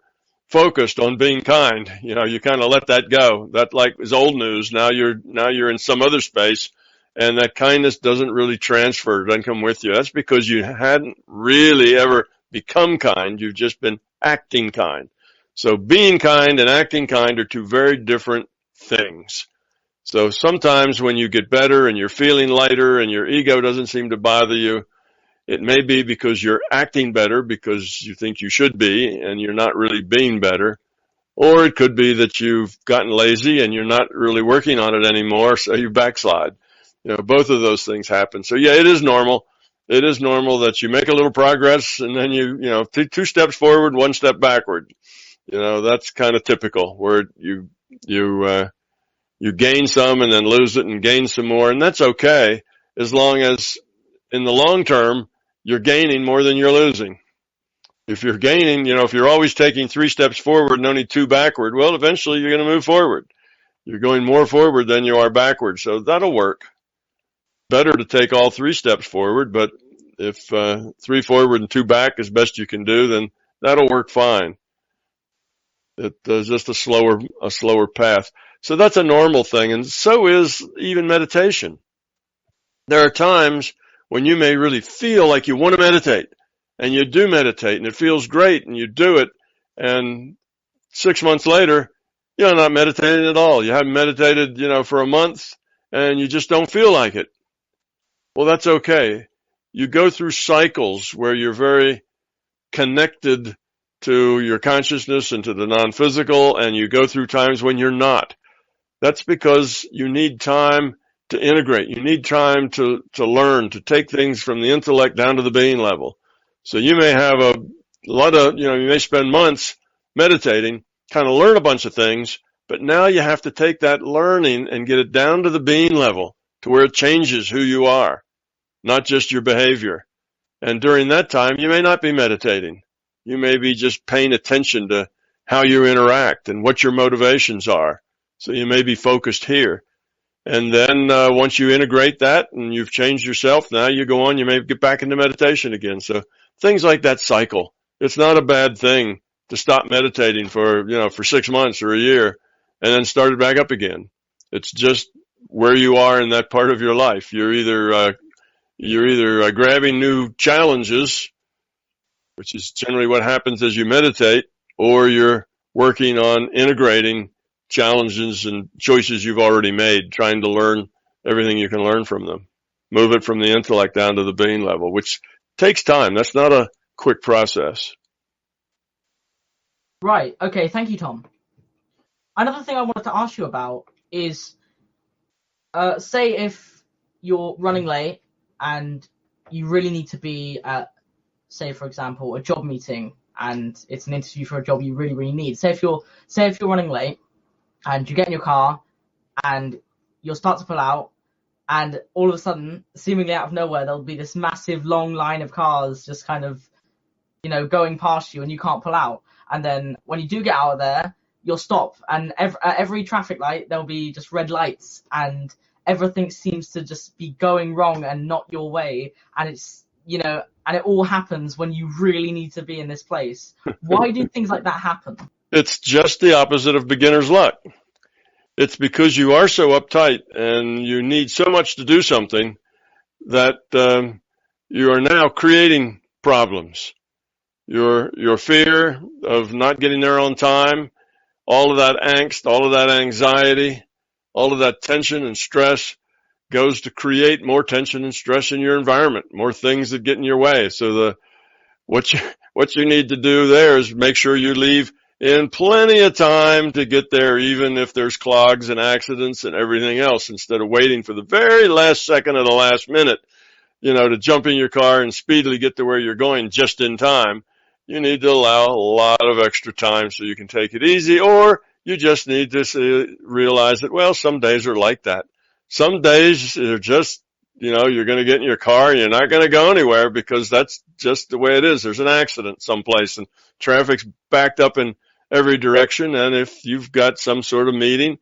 C: focused on being kind. You kind of let that go. That is old news. Now you're in some other space, and that kindness doesn't really transfer, doesn't come with you. That's because you hadn't really ever become kind. You've just been acting kind. So being kind and acting kind are two very different things. So sometimes when you get better and you're feeling lighter and your ego doesn't seem to bother you, it may be because you're acting better because you think you should be and you're not really being better. Or it could be that you've gotten lazy and you're not really working on it anymore, so you backslide. Both of those things happen. So yeah, it is normal. It is normal that you make a little progress and then you two steps forward, one step backward. That's kind of typical, where you gain some and then lose it and gain some more. And that's okay, as long as in the long term, you're gaining more than you're losing. If you're gaining, if you're always taking 3 steps forward and only 2 backward, well, eventually you're going to move forward. You're going more forward than you are backward. So that'll work. Better to take all 3 steps forward, but if 3 forward and 2 back is best you can do, then that'll work fine. It's just a slower path. So that's a normal thing, and so is even meditation. There are times when you may really feel like you want to meditate, and you do meditate, and it feels great, and you do it, and 6 months later, you're not meditating at all. You haven't meditated, for a month, and you just don't feel like it. Well, that's okay. You go through cycles where you're very connected to your consciousness and to the non-physical, and you go through times when you're not. That's because you need time to integrate. You need time to learn, to take things from the intellect down to the being level. So you may have a lot of, you may spend months meditating, kind of learn a bunch of things, but now you have to take that learning and get it down to the being level, to where it changes who you are, not just your behavior. And during that time, you may not be meditating. You may be just paying attention to how you interact and what your motivations are. So you may be focused here. And then once you integrate that and you've changed yourself, now you go on, you may get back into meditation again. So things like that cycle. It's not a bad thing to stop meditating for 6 months or a year and then start it back up again. It's just where you are in that part of your life. You're either grabbing new challenges, which is generally what happens as you meditate, or you're working on integrating challenges and choices you've already made, trying to learn everything you can learn from them. Move it from the intellect down to the being level, which takes time. That's not a quick process.
B: Right. Okay. Thank you, Tom. Another thing I wanted to ask you about is, say if you're running late and you really need to be at, say, for example, a job meeting, and it's an interview for a job you really, really need. Say if you're running late and you get in your car and you'll start to pull out, and all of a sudden, seemingly out of nowhere, there'll be this massive long line of cars just kind of, going past you, and you can't pull out. And then when you do get out of there, you'll stop, and at every traffic light, there'll be just red lights, and everything seems to just be going wrong and not your way. And it's, and it all happens when you really need to be in this place. Why do things like that happen?
C: It's just the opposite of beginner's luck. It's because you are so uptight and you need so much to do something that you are now creating problems. Your fear of not getting there on time, all of that angst, all of that anxiety, all of that tension and stress goes to create more tension and stress in your environment, more things that get in your way. So what you need to do there is make sure you leave in plenty of time to get there, even if there's clogs and accidents and everything else, instead of waiting for the very last second of the last minute, to jump in your car and speedily get to where you're going just in time. You need to allow a lot of extra time so you can take it easy, or you just need to realize that, well, some days are like that. Some days are just, you're going to get in your car and you're not going to go anywhere because that's just the way it is. There's an accident someplace and traffic's backed up in every direction. And if you've got some sort of meeting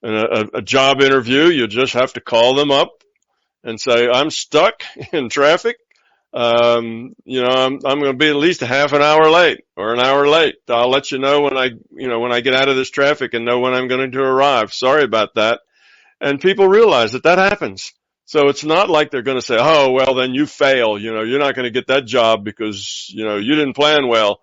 C: and a job interview, you just have to call them up and say, I'm stuck in traffic. I'm going to be at least a half an hour late or an hour late. I'll let you know when I get out of this traffic and know when I'm going to arrive. Sorry about that. And people realize that happens. So it's not like they're going to say, oh, well, then you fail. You're not going to get that job because, you didn't plan well.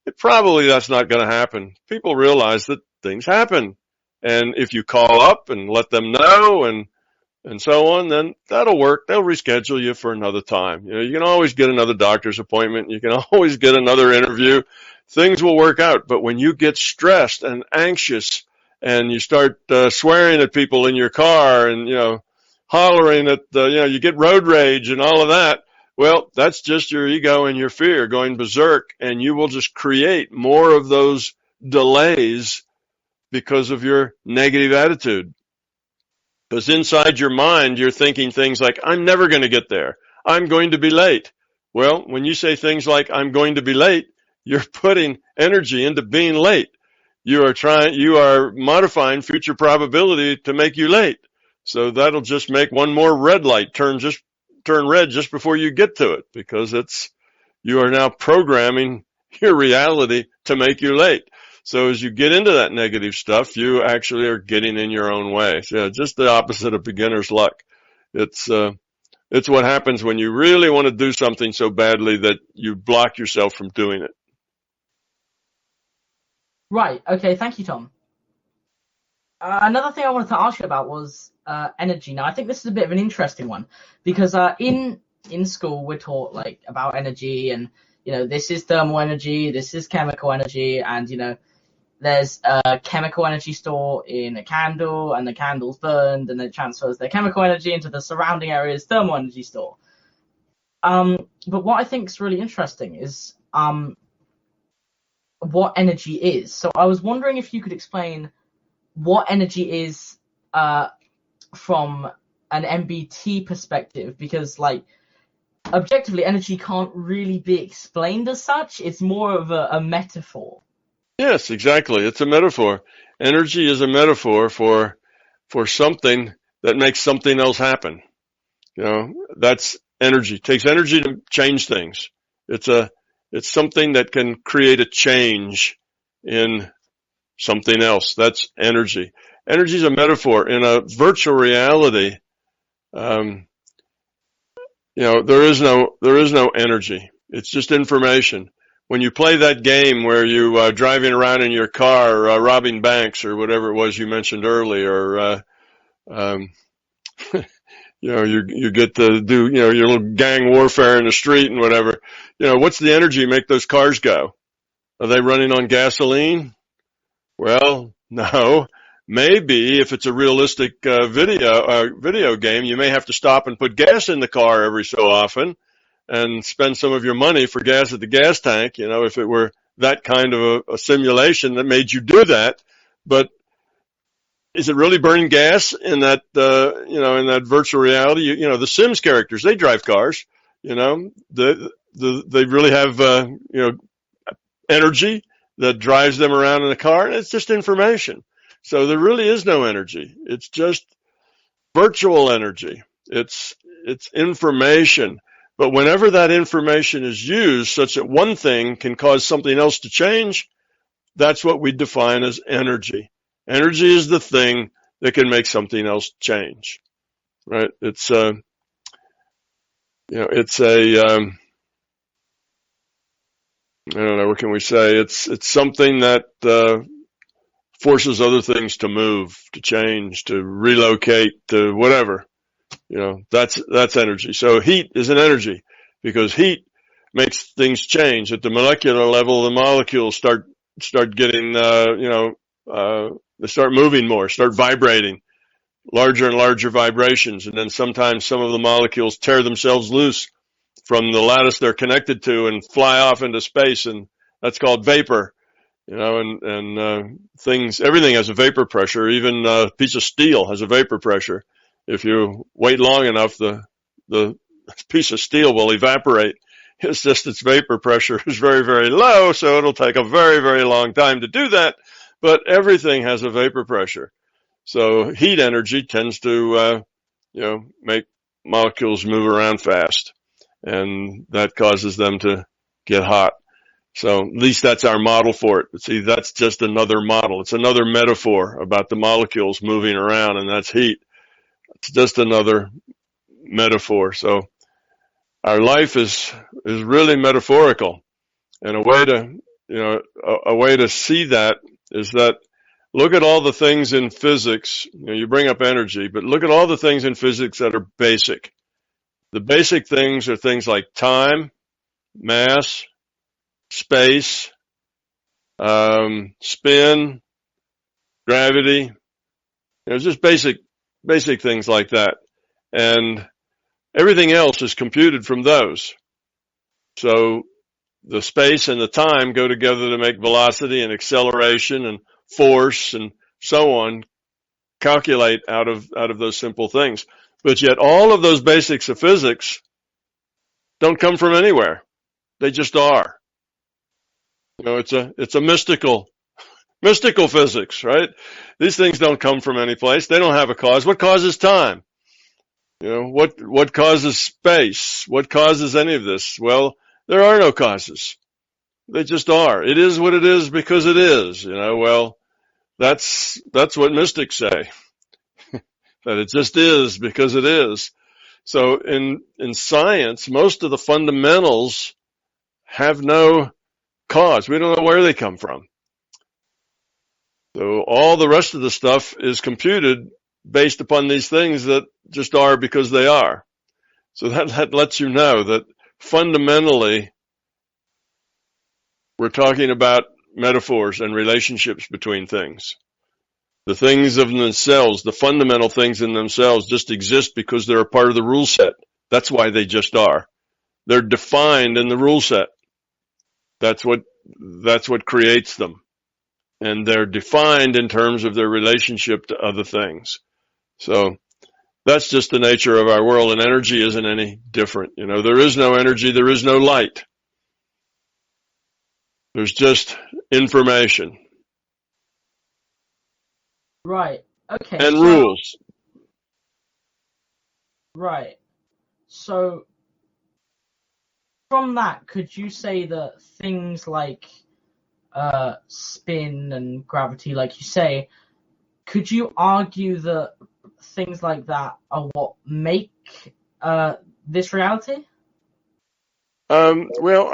C: That's not going to happen. People realize that things happen. And if you call up and let them know and so on, then that'll work. They'll reschedule you for another time. You can always get another doctor's appointment. You can always get another interview. Things will work out. But when you get stressed and anxious and you start swearing at people in your car and, hollering at, you get road rage and all of that, well, that's just your ego and your fear going berserk, and you will just create more of those delays because of your negative attitude. Because inside your mind, you're thinking things like, I'm never going to get there. I'm going to be late. Well, when you say things like, I'm going to be late, you're putting energy into being late. You are modifying future probability to make you late. So that'll just make one more red light turn red just before you get to it, because you are now programming your reality to make you late. So as you get into that negative stuff, you actually are getting in your own way. So just the opposite of beginner's luck. It's what happens when you really want to do something so badly that you block yourself from doing it.
B: Right. Okay. Thank you, Tom. Another thing I wanted to ask you about was energy. Now, I think this is a bit of an interesting one because in school we're taught about energy, and this is thermal energy, this is chemical energy, and there's a chemical energy store in a candle, and the candle's burned, and it transfers the chemical energy into the surrounding area's thermal energy store. But what I think is really interesting is what energy is. So I was wondering if you could explain what energy is from an MBT perspective, because objectively energy can't really be explained as such. It's more of a metaphor.
C: Yes, exactly. It's a metaphor. Energy is a metaphor for something that makes something else happen. That's energy. It takes energy to change things. It's something that can create a change in something else. That's energy. Energy is a metaphor. In a virtual reality, there is no energy. It's just information. When you play that game where you are driving around in your car, robbing banks or whatever it was you mentioned earlier, you get to do, your little gang warfare in the street and whatever. What's the energy make those cars go? Are they running on gasoline? Well, no. Maybe if it's a realistic video game, you may have to stop and put gas in the car every so often and spend some of your money for gas at the gas tank, if it were that kind of a simulation that made you do that. But is it really burning gas in that, in that virtual reality? The Sims characters, they drive cars, they really have, energy that drives them around in a car, and it's just information. So there really is no energy. It's just virtual energy. It's information. But whenever that information is used such that one thing can cause something else to change, that's what we define as energy. Energy is the thing that can make something else change, right? It's it's a, I don't know, what can we say? It's something that forces other things to move, to change, to relocate, to whatever. That's energy. So heat is an energy because heat makes things change. At the molecular level, the molecules start getting, they start moving more, start vibrating, larger and larger vibrations. And then sometimes some of the molecules tear themselves loose from the lattice they're connected to and fly off into space. And that's called vapor, things, everything has a vapor pressure. Even a piece of steel has a vapor pressure. If you wait long enough, the piece of steel will evaporate. It's just its vapor pressure is very, very low, so it'll take a very, very long time to do that. But everything has a vapor pressure. So heat energy tends to, make molecules move around fast, and that causes them to get hot. So at least that's our model for it. But see, that's just another model. It's another metaphor about the molecules moving around, and that's heat. It's just another metaphor. So our life is really metaphorical. And a way to see that is that look at all the things in physics. You bring up energy, but look at all the things in physics that are basic. The basic things are things like time, mass, space, spin, gravity. Just basic things like that. And everything else is computed from those. So the space and the time go together to make velocity and acceleration and force and so on, calculate out of those simple things. But yet all of those basics of physics don't come from anywhere. They just are. It's a mystical physics, right? These things don't come from any place. They don't have a cause. What causes time? What causes space? What causes any of this? Well, there are no causes. They just are. It is what it is because it is. Well, that's what mystics say. That it just is because it is. So in science, most of the fundamentals have no cause. We don't know where they come from. So all the rest of the stuff is computed based upon these things that just are because they are. So that lets you know that fundamentally we're talking about metaphors and relationships between things. The things of themselves, the fundamental things in themselves just exist because they're a part of the rule set. That's why they just are. They're defined in the rule set. That's what creates them. And they're defined in terms of their relationship to other things. So that's just the nature of our world, and energy isn't any different. There is no energy, there is no light. There's just information.
B: Right. Okay.
C: And rules.
B: Right. So from that, could you say that things like spin and gravity, like you say, could you argue that things like that are what make this reality?
C: Well,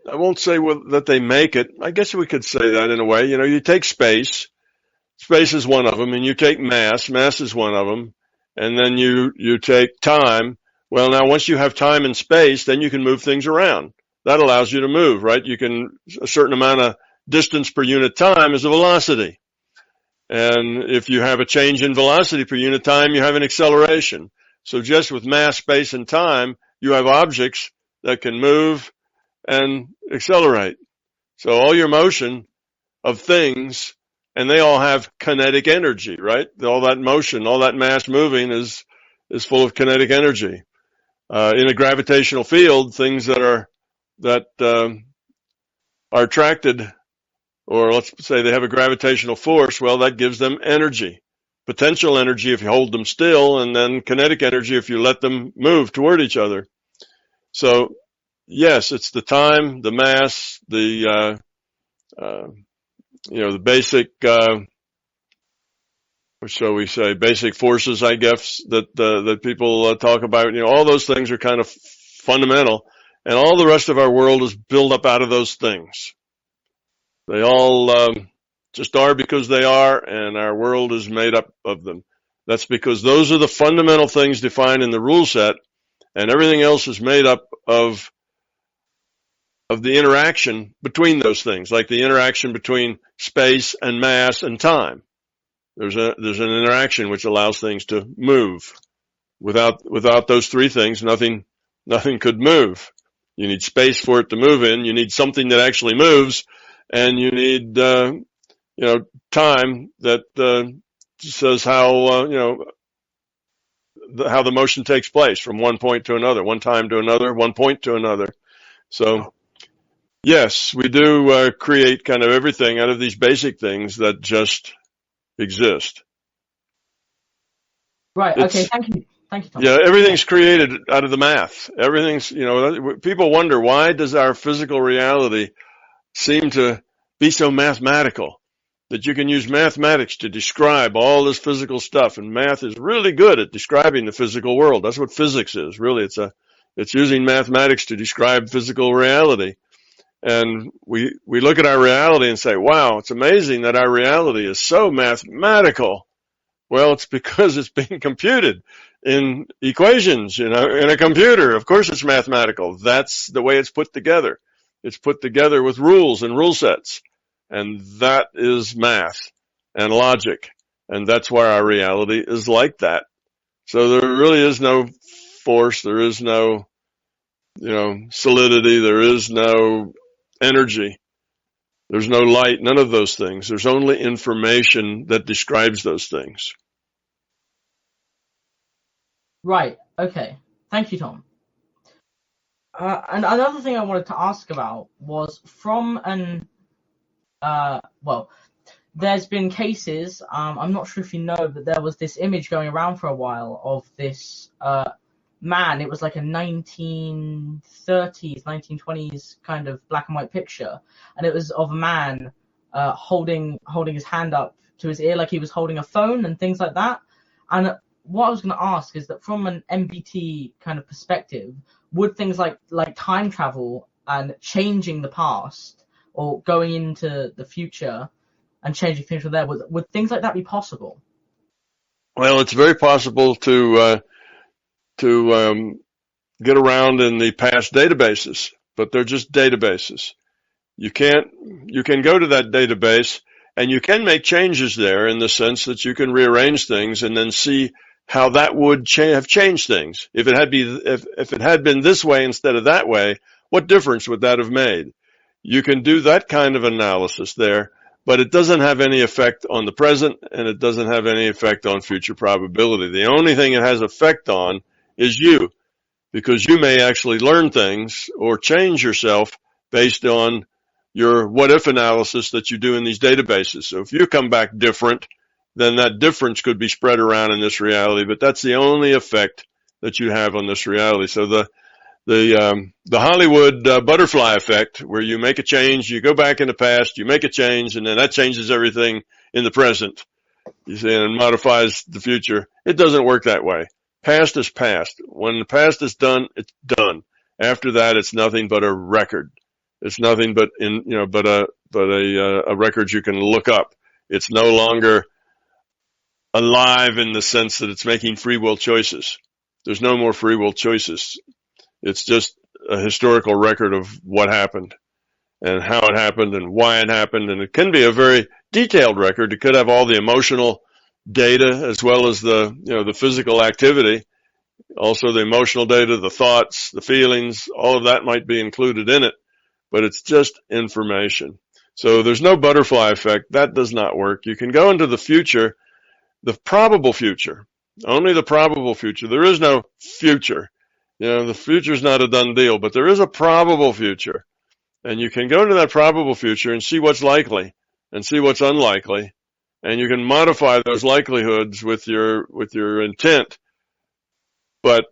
C: I won't say that they make it. I guess we could say that in a way. You take space. Space is one of them, and you take mass. Mass is one of them. And then you take time. Well, now once you have time and space, then you can move things around. That allows you to move, right? A certain amount of distance per unit time is a velocity. And if you have a change in velocity per unit time, you have an acceleration. So just with mass, space, and time, you have objects that can move and accelerate. So all your motion of things, and they all have kinetic energy, right? All that motion, all that mass moving is full of kinetic energy. In a gravitational field, things that are attracted, or let's say they have a gravitational force, well, that gives them energy. Potential energy if you hold them still, and then kinetic energy if you let them move toward each other. So, yes, it's the time, the mass, the basic shall we say, basic forces, I guess, that people talk about. All those things are kind of fundamental, and all the rest of our world is built up out of those things. They all just are because they are, and our world is made up of them. That's because those are the fundamental things defined in the rule set, and everything else is made up of the interaction between those things, like the interaction between space and mass and time. There's an interaction which allows things to move. Without those three things, nothing could move. You need space for it to move in. You need something that actually moves, and you need time that says how how the motion takes place from one point to another, one time to another, one point to another. So yes, we do create kind of everything out of these basic things that just exist.
B: Right. Okay. Thank you, Tom.
C: Yeah, everything's created out of the math. Everything's, people wonder, why does our physical reality seem to be so mathematical? That you can use mathematics to describe all this physical stuff, and math is really good at describing the physical world. That's what physics is. Really, it's using mathematics to describe physical reality. And we look at our reality and say, wow, it's amazing that our reality is so mathematical. Well, it's because it's being computed in equations, in a computer. Of course it's mathematical. That's the way it's put together. It's put together with rules and rule sets. And that is math and logic. And that's why our reality is like that. So there really is no force. There is no, solidity. There is no energy. There's no light, none of those things. There's only information that describes those things.
B: Right. Okay. Thank you, Tom. And another thing I wanted to ask about was from there's been cases, I'm not sure if you know, but there was this image going around for a while of this man. It was like a 1930s, 1920s kind of black and white picture, and it was of a man holding his hand up to his ear like he was holding a phone and things like that. And what I was going to ask is that from an MBT kind of perspective, would things like time travel and changing the past or going into the future and changing things from there, would things like that be possible?
C: Well, it's very possible to get around in the past databases, but they're just databases. You can go to that database and you can make changes there in the sense that you can rearrange things and then see how that would have changed things. If it had been this way instead of that way, what difference would that have made? You can do that kind of analysis there, but it doesn't have any effect on the present, and it doesn't have any effect on future probability. The only thing it has effect on is you, because you may actually learn things or change yourself based on your what-if analysis that you do in these databases. So if you come back different, then that difference could be spread around in this reality, but that's the only effect that you have on this reality. So the Hollywood butterfly effect, where you make a change, you go back in the past, you make a change, and then that changes everything in the present. You see, and it modifies the future. It doesn't work that way. Past is past. When the past is done, it's done. After that, it's nothing but a record. It's nothing but a record you can look up. It's no longer alive in the sense that it's making free will choices. There's no more free will choices. It's just a historical record of what happened and how it happened and why it happened. And it can be a very detailed record. It could have all the emotional data as well as the physical activity. Also the emotional data, the thoughts, the feelings, all of that might be included in it, but it's just information. So there's no butterfly effect. That does not work. You can go into the future, the probable future, only the probable future. There is no future. The future's not a done deal, but there is a probable future. And you can go to that probable future and see what's likely and see what's unlikely. And you can modify those likelihoods with your intent. But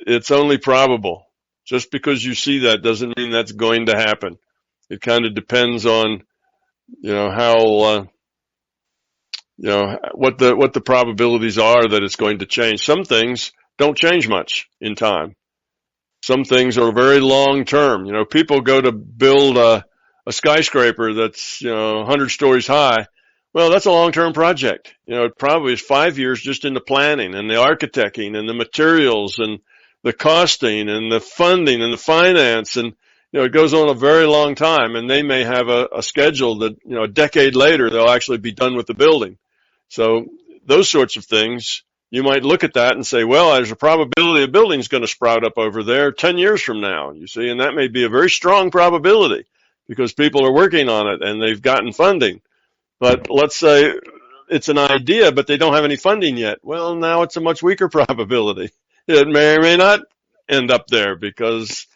C: it's only probable. Just because you see that doesn't mean that's going to happen. It kind of depends on, how what the probabilities are that it's going to change. Some things don't change much in time. Some things are very long term. People go to build a skyscraper that's 100 stories high. Well, that's a long-term project. It probably is 5 years just in the planning and the architecting and the materials and the costing and the funding and the finance, and it goes on a very long time. And they may have a schedule that a decade later they'll actually be done with the building. So those sorts of things, you might look at that and say, well, there's a probability a building's going to sprout up over there 10 years from now. You see, and that may be a very strong probability because people are working on it and they've gotten funding. But let's say it's an idea, but they don't have any funding yet. Well, now it's a much weaker probability. It may or may not end up there because,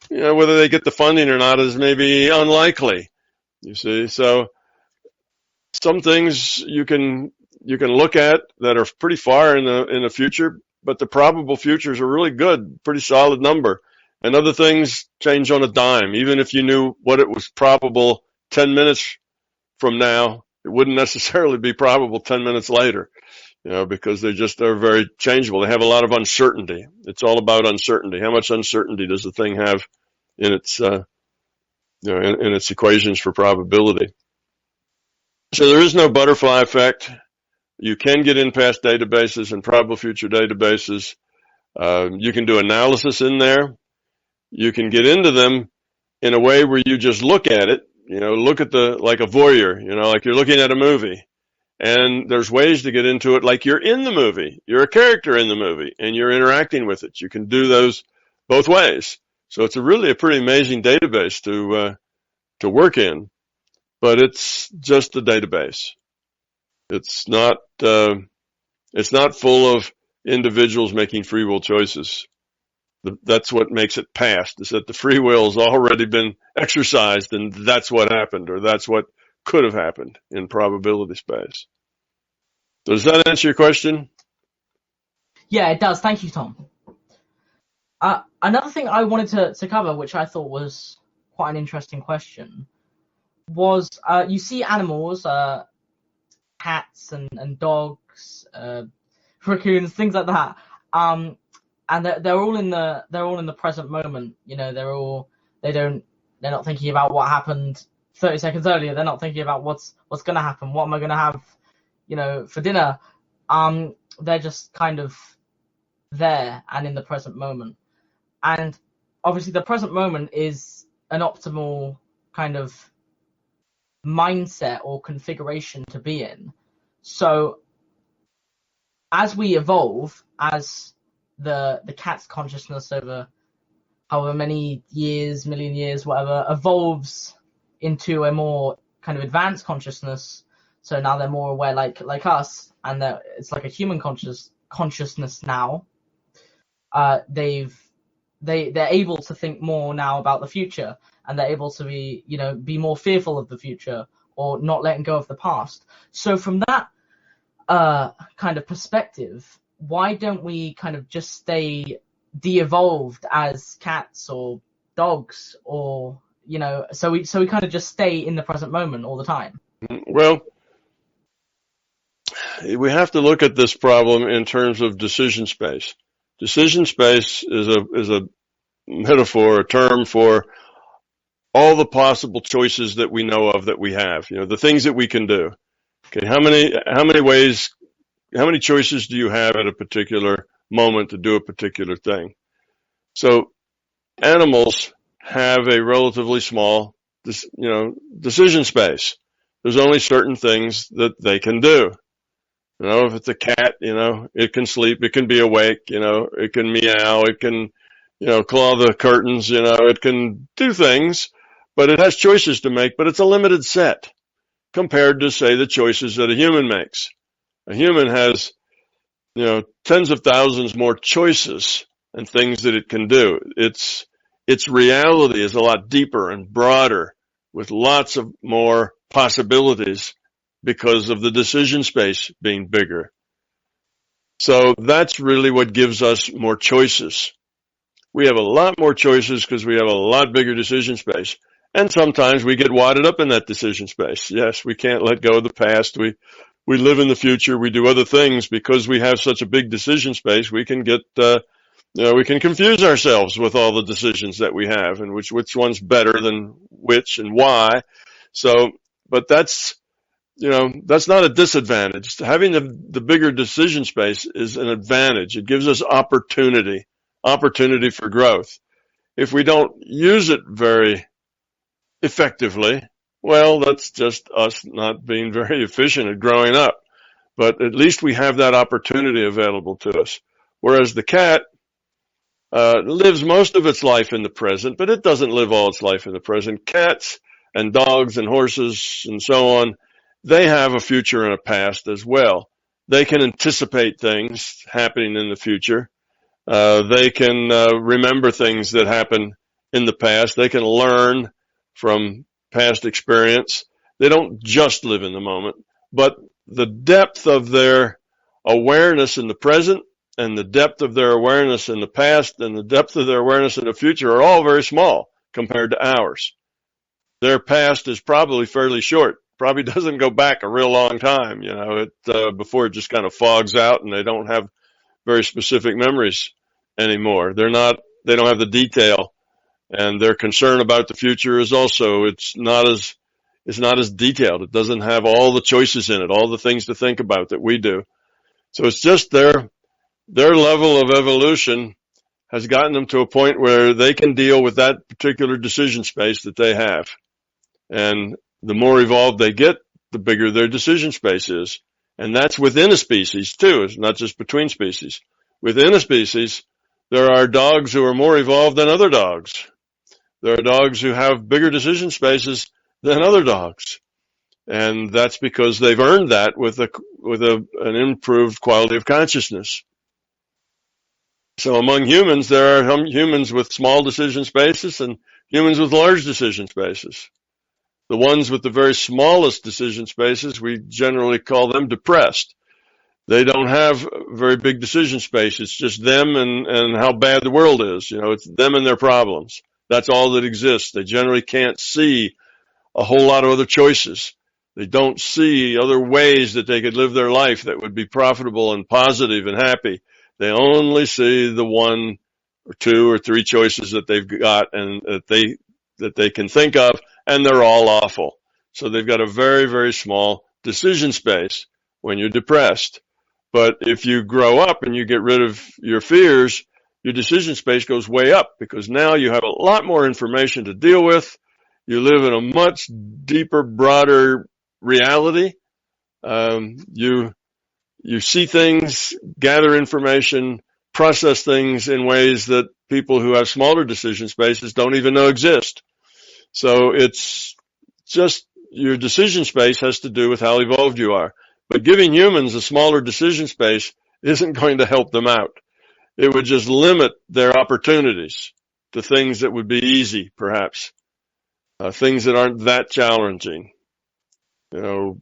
C: whether they get the funding or not is maybe unlikely. You see, so some things you can look at that are pretty far in the future, but the probable futures are really good, pretty solid number. And other things change on a dime. Even if you knew what it was probable 10 minutes from now, it wouldn't necessarily be probable 10 minutes later, because they're very changeable. They have a lot of uncertainty. It's all about uncertainty. How much uncertainty does the thing have in its, in its equations for probability? So there is no butterfly effect. You can get in past databases and probable future databases. You can do analysis in there. You can get into them in a way where you just look at it. Look at like a voyeur, like you're looking at a movie. And there's ways to get into it like you're in the movie. You're a character in the movie and you're interacting with it. You can do those both ways. So it's really a pretty amazing database to work in, but it's just a database. It's not full of individuals making free will choices. That's what makes it past, is that the free will has already been exercised and that's what happened, or that's what could have happened in probability space. Does that answer your question?
B: Yeah, it does. Thank you, Tom. Another thing I wanted to cover, which I thought was quite an interesting question, was you see animals, cats and dogs, raccoons, things like that, and they're all in the present moment. They're not thinking about what happened 30 seconds earlier. They're not thinking about what's going to happen. What am I going to have, for dinner? They're just kind of there and in the present moment. And obviously the present moment is an optimal kind of mindset or configuration to be in. So as we evolve, as the cat's consciousness over however many years, million years, whatever, evolves into a more kind of advanced consciousness, so now they're more aware like us, and it's like a human consciousness now. They're able to think more now about the future, and they're able to be more fearful of the future or not letting go of the past. So from that kind of perspective, why don't we kind of just stay de-evolved as cats or dogs, or so we kind of just stay in the present moment all the time?
C: Well, we have to look at this problem in terms of decision space. Decision space is a metaphor, a term for all the possible choices that we know of, that we have, the things that we can do. Okay, how many choices do you have at a particular moment to do a particular thing? So animals have a relatively small, decision space. There's only certain things that they can do. If it's a cat, it can sleep, it can be awake, it can meow, it can, claw the curtains, it can do things, but it has choices to make, but it's a limited set compared to, say, the choices that a human makes. A human has, tens of thousands more choices and things that it can do. Its reality is a lot deeper and broader with lots of more possibilities because of the decision space being bigger. So that's really what gives us more choices. We have a lot more choices because we have a lot bigger decision space. And sometimes we get wadded up in that decision space. Yes, we can't let go of the past. We we live in the future, we do other things because we have such a big decision space, we can get, we can confuse ourselves with all the decisions that we have and which one's better than which and why. So, but that's not a disadvantage. Having the bigger decision space is an advantage. It gives us opportunity for growth. If we don't use it very effectively, well, that's just us not being very efficient at growing up. But at least we have that opportunity available to us. Whereas the cat lives most of its life in the present, but it doesn't live all its life in the present. Cats and dogs and horses and so on, they have a future and a past as well. They can anticipate things happening in the future. They can remember things that happen in the past. They can learn from past experience. They don't just live in the moment, but the depth of their awareness in the present and the depth of their awareness in the past and the depth of their awareness in the future are all very small compared to ours. Their past is probably fairly short, probably doesn't go back a real long time, before it just kind of fogs out and they don't have very specific memories anymore. They don't have the detail, and their concern about the future is also, it's not as detailed. It doesn't have all the choices in it, all the things to think about that we do. So it's just their level of evolution has gotten them to a point where they can deal with that particular decision space that they have. And the more evolved they get, the bigger their decision space is. And that's within a species too. It's not just between species. Within a species, there are dogs who are more evolved than other dogs. There are dogs who have bigger decision spaces than other dogs. And that's because they've earned that with an improved quality of consciousness. So among humans, there are humans with small decision spaces and humans with large decision spaces. The ones with the very smallest decision spaces, we generally call them depressed. They don't have very big decision space. It's just them and how bad the world is. It's them and their problems. That's all that exists. They generally can't see a whole lot of other choices. They don't see other ways that they could live their life that would be profitable and positive and happy. They only see the one or two or three choices that they've got and that they can think of, and they're all awful. So they've got a very, very small decision space when you're depressed. But if you grow up and you get rid of your fears, your decision space goes way up because now you have a lot more information to deal with. You live in a much deeper, broader reality. You see things, gather information, process things in ways that people who have smaller decision spaces don't even know exist. So it's just your decision space has to do with how evolved you are. But giving humans a smaller decision space isn't going to help them out. It would just limit their opportunities to things that would be easy, perhaps, things that aren't that challenging. That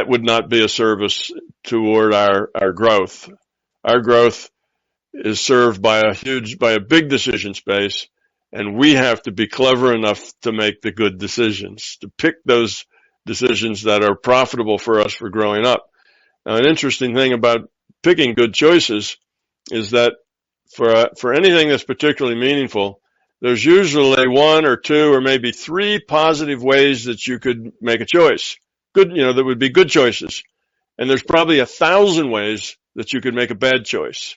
C: would not be a service toward our growth. Our growth is served by a big decision space, and we have to be clever enough to make the good decisions, to pick those decisions that are profitable for us for growing up. Now, an interesting thing about picking good choices is that for anything that's particularly meaningful, there's usually one or two or maybe three positive ways that you could make a choice. Good, that would be good choices. And there's probably 1,000 ways that you could make a bad choice.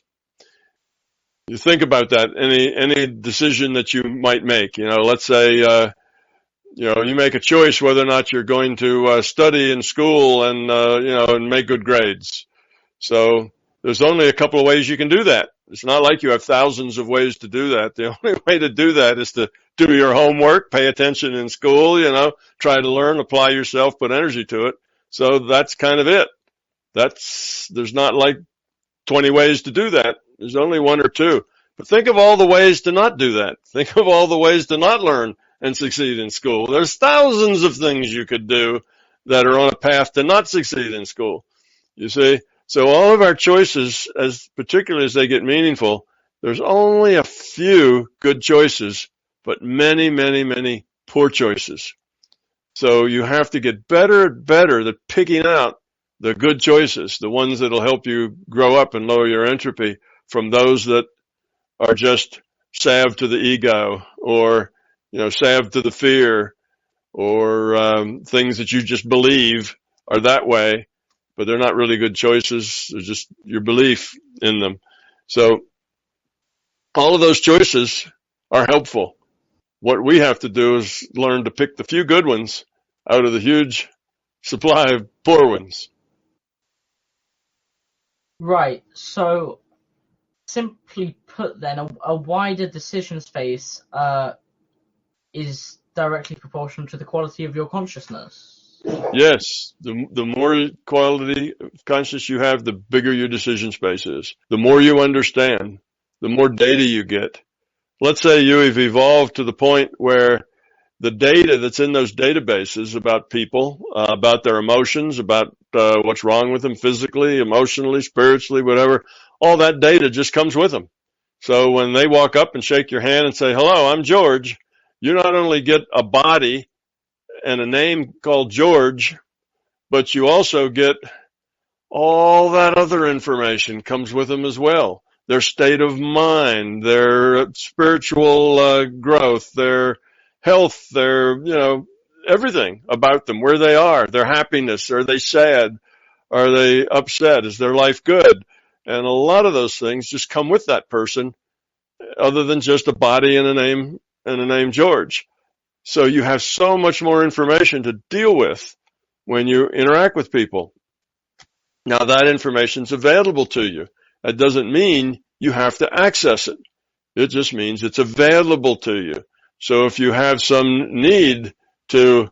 C: You think about that, any decision that you might make, let's say, you make a choice whether or not you're going to study in school and, and make good grades. So there's only a couple of ways you can do that. It's not like you have thousands of ways to do that. The only way to do that is to do your homework, pay attention in school, try to learn, apply yourself, put energy to it. So that's kind of it. There's not like 20 ways to do that. There's only one or two. But think of all the ways to not do that. Think of all the ways to not learn and succeed in school. There's thousands of things you could do that are on a path to not succeed in school. You see? So all of our choices, particularly as they get meaningful, there's only a few good choices, but many, many, many poor choices. So you have to get better and better at picking out the good choices, the ones that'll help you grow up and lower your entropy, from those that are just salve to the ego, or salve to the fear, or things that you just believe are that way, but they're not really good choices. They're just your belief in them. So all of those choices are helpful. What we have to do is learn to pick the few good ones out of the huge supply of poor ones.
B: Right. So, simply put, then, a wider decision space is directly proportional to the quality of your consciousness.
C: Yes, the more quality of consciousness you have, the bigger your decision space is. The more you understand, the more data you get. Let's say you have evolved to the point where the data that's in those databases about people, about their emotions, about what's wrong with them physically, emotionally, spiritually, whatever, all that data just comes with them. So when they walk up and shake your hand and say, "Hello, I'm George," you not only get a body and a name called George, but you also get all that other information comes with them as well. Their state of mind, their spiritual growth, their health, their, everything about them, where they are, their happiness. Are they sad? Are they upset? Is their life good? And a lot of those things just come with that person, other than just a body and a name George. So you have so much more information to deal with when you interact with people. Now that information is available to you. That doesn't mean you have to access it. It just means it's available to you. So if you have some need to,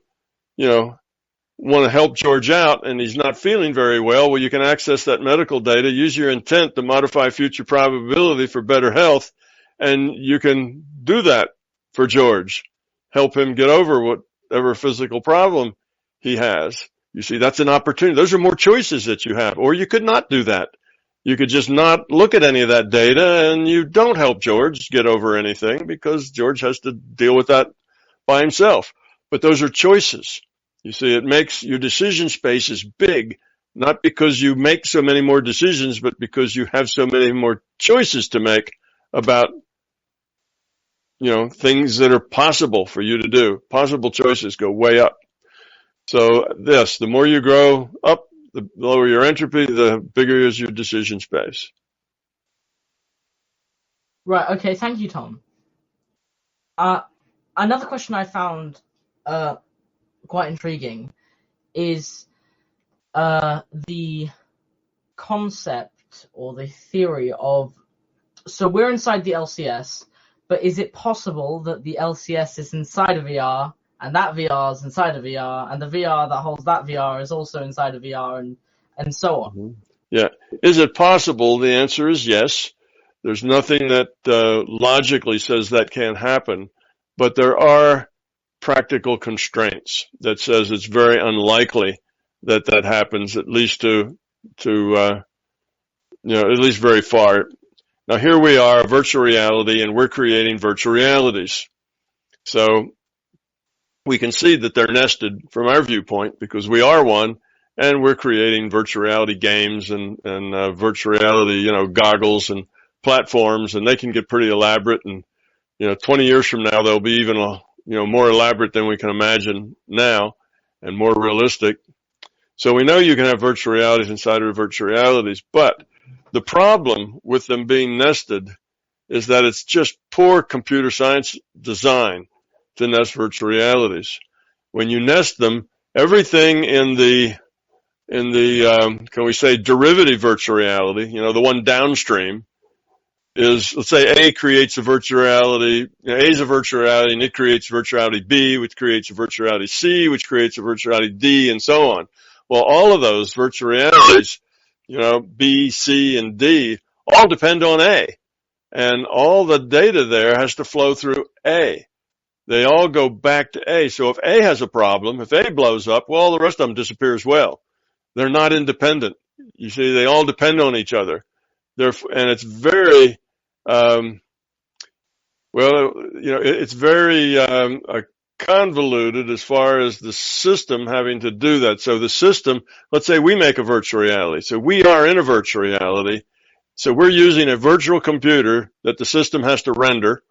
C: want to help George out and he's not feeling very well, you can access that medical data, use your intent to modify future probability for better health, and you can do that for George. Help him get over whatever physical problem he has. You see, that's an opportunity. Those are more choices that you have. Or you could not do that. You could just not look at any of that data, and you don't help George get over anything because George has to deal with that by himself. But those are choices. You see, it makes your decision spaces big, not because you make so many more decisions, but because you have so many more choices to make about things that are possible for you to do. Possible choices go way up. So the more you grow up, the lower your entropy, the bigger is your decision space.
B: Right. Okay. Thank you, Tom. Another question I found quite intriguing is the concept or the theory of, so we're inside the LCS, but is it possible that the LCS is inside of VR, and that VR is inside of VR, and the VR that holds that VR is also inside of VR, and so on?
C: Mm-hmm. Yeah. Is it possible? The answer is yes. There's nothing that logically says that can't happen, but there are practical constraints that says it's very unlikely that happens, at least to at least very far. Now here we are, virtual reality, and we're creating virtual realities. So we can see that they're nested from our viewpoint because we are one, and we're creating virtual reality games and virtual reality, goggles and platforms, and they can get pretty elaborate. And 20 years from now, they'll be even more elaborate than we can imagine now, and more realistic. So we know you can have virtual realities inside of virtual realities, but the problem with them being nested is that it's just poor computer science design to nest virtual realities. When you nest them, everything in the can we say derivative virtual reality, the one downstream, is, let's say A creates a virtual reality, A is a virtual reality, and it creates virtual reality B, which creates a virtual reality C, which creates a virtual reality D, and so on. Well, all of those virtual realities, B, C, and D, all depend on A. And all the data there has to flow through A. They all go back to A. So if A has a problem, if A blows up, well, the rest of them disappear as well. They're not independent. You see, they all depend on each other. And it's very, it's very convoluted as far as the system having to do that. So the system, let's say we make a virtual reality. So we are in a virtual reality. So we're using a virtual computer that the system has to render.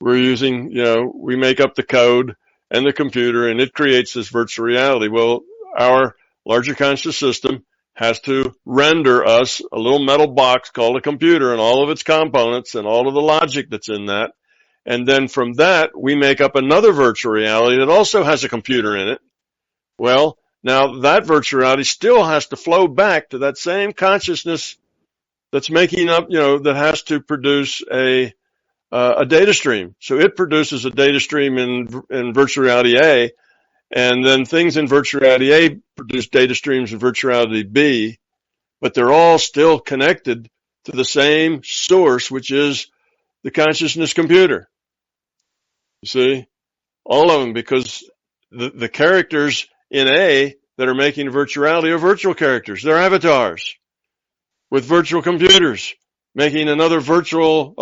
C: We're using, we make up the code and the computer, and it creates this virtual reality. Well, our larger conscious system has to render us a little metal box called a computer and all of its components and all of the logic that's in that. And then from that, we make up another virtual reality that also has a computer in it. Well, now that virtual reality still has to flow back to that same consciousness that's making up, that has to produce a data stream. So it produces a data stream in virtual reality A, and then things in virtual reality A produce data streams in virtual reality B, but they're all still connected to the same source, which is the consciousness computer. You see, all of them, because the characters in A that are making virtual reality are virtual characters. They're avatars with virtual computers making another virtual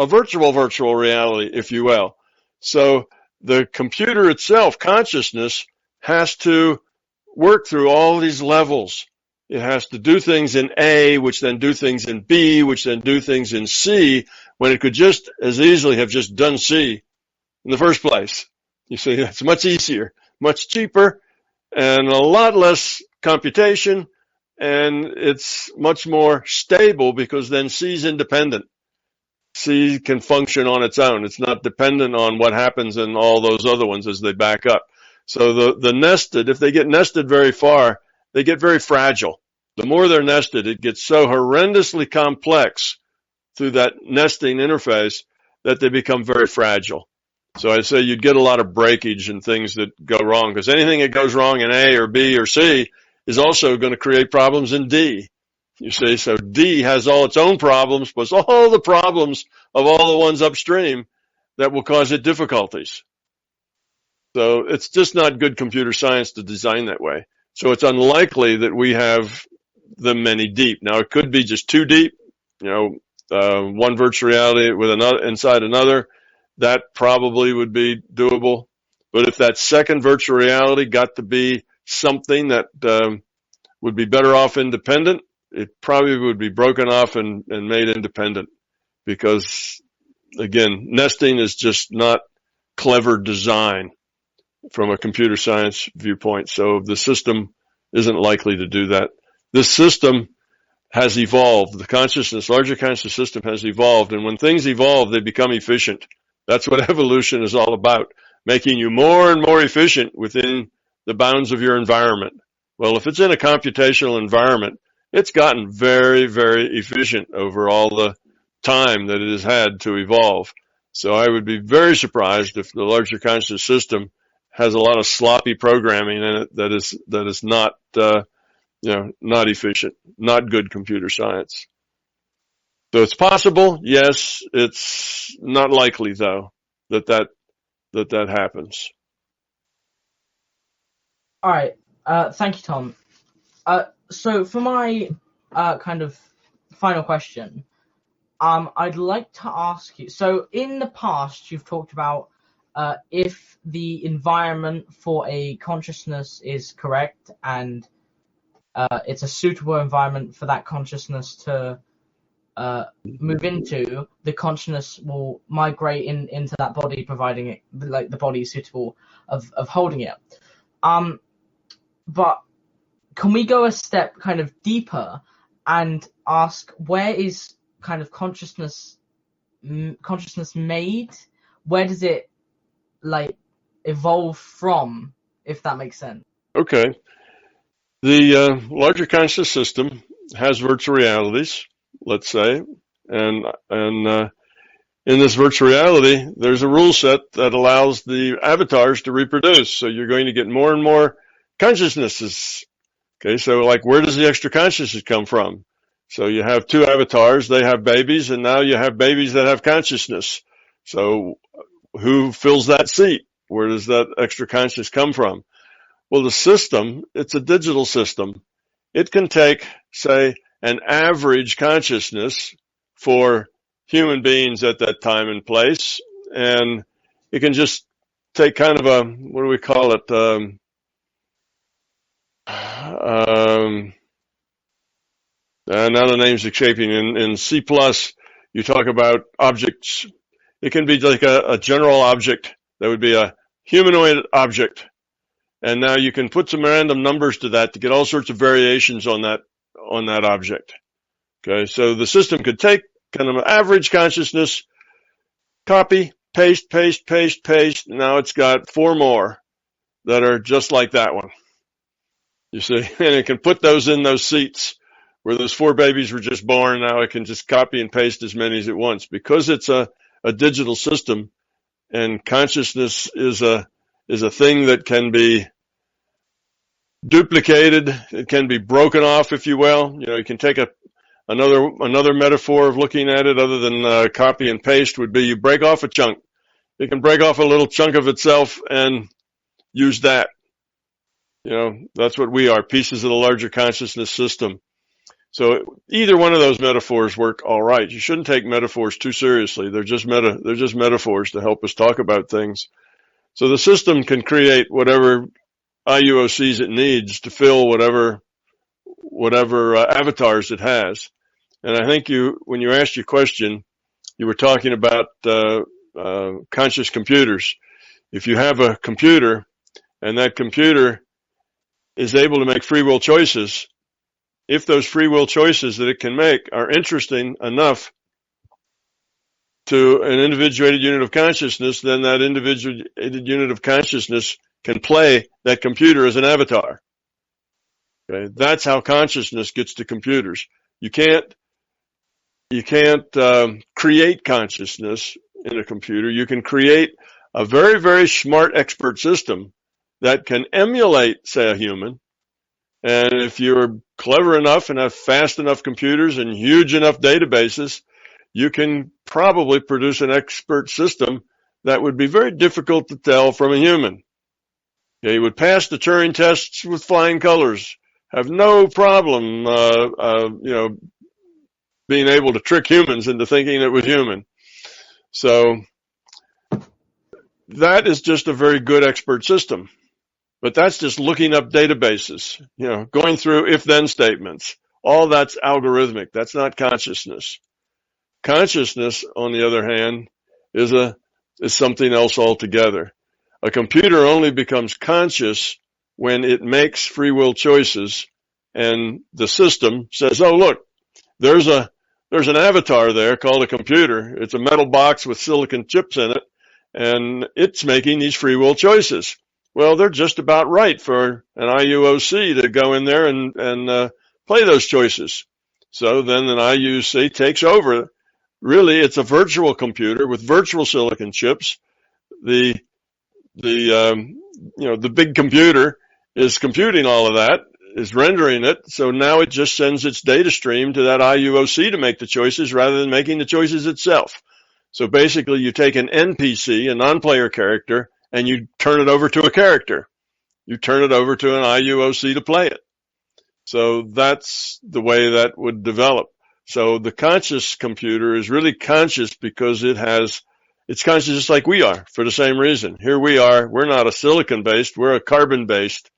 C: reality, if you will. So the computer itself, consciousness, has to work through all these levels. It has to do things in A, which then do things in B, which then do things in C, when it could just as easily have just done C in the first place. You see, it's much easier, much cheaper, and a lot less computation, and it's much more stable because then C is independent. C can function on its own. It's not dependent on what happens in all those other ones as they back up. So the nested, if they get nested very far, they get very fragile. The more they're nested, it gets so horrendously complex through that nesting interface that they become very fragile. So I'd say you'd get a lot of breakage and things that go wrong, because anything that goes wrong in A or B or C is also going to create problems in D. You see, so D has all its own problems, plus all the problems of all the ones upstream that will cause it difficulties. So it's just not good computer science to design that way. So it's unlikely that we have them many deep. Now, it could be just too deep, one virtual reality with another inside another. That probably would be doable. But if that second virtual reality got to be something that would be better off independent, it probably would be broken off and made independent, because, again, nesting is just not clever design from a computer science viewpoint. So the system isn't likely to do that. This system has evolved. The consciousness, larger conscious system has evolved. And when things evolve, they become efficient. That's what evolution is all about, making you more and more efficient within the bounds of your environment. Well, if it's in a computational environment, it's gotten very, very efficient over all the time that it has had to evolve. So I would be very surprised if the larger conscious system has a lot of sloppy programming in it that is not, not efficient, not good computer science. So it's possible, yes. It's not likely, though, that happens.
B: All right. Thank you, Tom. So for my kind of final question, I'd like to ask you. So in the past, you've talked about if the environment for a consciousness is correct and it's a suitable environment for that consciousness to move into, the consciousness will migrate into that body, providing it like the body is suitable of holding it. But can we go a step kind of deeper and ask, where is kind of consciousness made? Where does it evolve from, if that makes sense?
C: Okay. The larger conscious system has virtual realities, let's say, and in this virtual reality, there's a rule set that allows the avatars to reproduce. So you're going to get more and more consciousnesses. Okay, so where does the extra consciousness come from? So you have two avatars, they have babies, and now you have babies that have consciousness. So who fills that seat? Where does that extra consciousness come from? Well, the system, it's a digital system. It can take, say, an average consciousness for human beings at that time and place, and it can just take kind of a, what do we call it? Now the name's escaping. In C+, you talk about objects. It can be like a general object that would be a humanoid object. And now you can put some random numbers to that to get all sorts of variations on that object. Okay, so the system could take kind of an average consciousness, copy, paste, paste, paste, paste. Now it's got 4 more that are just like that one. You see, and it can put those in those seats where those 4 babies were just born. Now it can just copy and paste as many as it wants because it's a digital system, and consciousness is a thing that can be duplicated. It can be broken off, if you will. You know, you can take another metaphor of looking at it other than copy and paste would be you break off a chunk. It can break off a little chunk of itself and use that. You know, that's what we are, pieces of the larger consciousness system. So either one of those metaphors work all right. You shouldn't take metaphors too seriously. They're just metaphors to help us talk about things. So the system can create whatever IUOCs it needs to fill whatever avatars it has. And I think when you asked your question, you were talking about conscious computers. If you have a computer and that computer is able to make free will choices, if those free will choices that it can make are interesting enough to an individuated unit of consciousness, then that individuated unit of consciousness can play that computer as an avatar. Okay, that's how consciousness gets to computers. You can't create consciousness in a computer. You can create a very, very smart expert system that can emulate, say, a human. And if you're clever enough and have fast enough computers and huge enough databases, you can probably produce an expert system that would be very difficult to tell from a human. Okay, you would pass the Turing tests with flying colors, have no problem, being able to trick humans into thinking it was human. So that is just a very good expert system. But that's just looking up databases, going through if-then statements. All that's algorithmic. That's not consciousness. Consciousness, on the other hand, is something else altogether. A computer only becomes conscious when it makes free will choices, and the system says, "Oh, look, there's an avatar there called a computer. It's a metal box with silicon chips in it, and it's making these free will choices." Well, they're just about right for an IUOC to go in there and play those choices. So then an IUOC takes over. Really, it's a virtual computer with virtual silicon chips. The big computer is computing all of that, is rendering it. So now it just sends its data stream to that IUOC to make the choices rather than making the choices itself. So basically, you take an NPC, a non-player character, and you turn it over to a character. You turn it over to an IUOC to play it. So that's the way that would develop. So the conscious computer is really conscious because it's conscious just like we are for the same reason. Here we are, we're not a silicon-based, we're a carbon-based,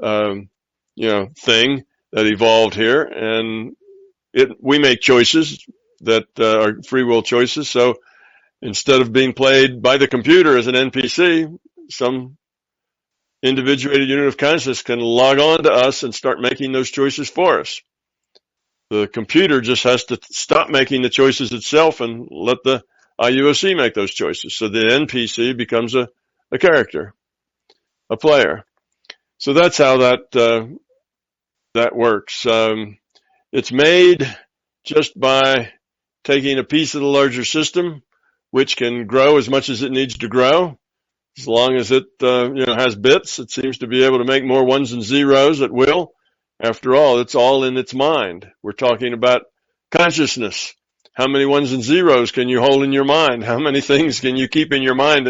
C: thing that evolved here. And we make choices that are free will choices. So instead of being played by the computer as an NPC, some individuated unit of consciousness can log on to us and start making those choices for us. The computer just has to stop making the choices itself and let the IUOC make those choices. So the NPC becomes a character, a player. So that's how that works. It's made just by taking a piece of the larger system, which can grow as much as it needs to grow. As long as it has bits, it seems to be able to make more ones and zeros at will. After all, it's all in its mind. We're talking about consciousness. How many ones and zeros can you hold in your mind? How many things can you keep in your mind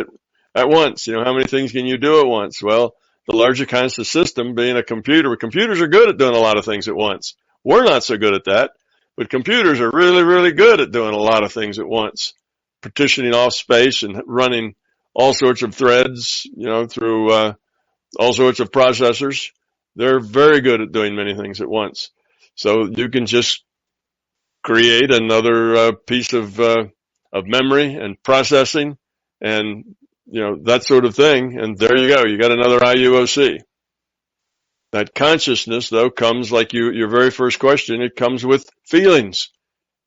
C: at once? How many things can you do at once? Well, the larger conscious system being a computer. Computers are good at doing a lot of things at once. We're not so good at that, but computers are really, really good at doing a lot of things at once, partitioning off space and running all sorts of threads, through all sorts of processors. They're very good at doing many things at once. So you can just create another piece of memory and processing and, that sort of thing. And there you go. You got another IUOC. That consciousness, though, comes like your very first question. It comes with feelings.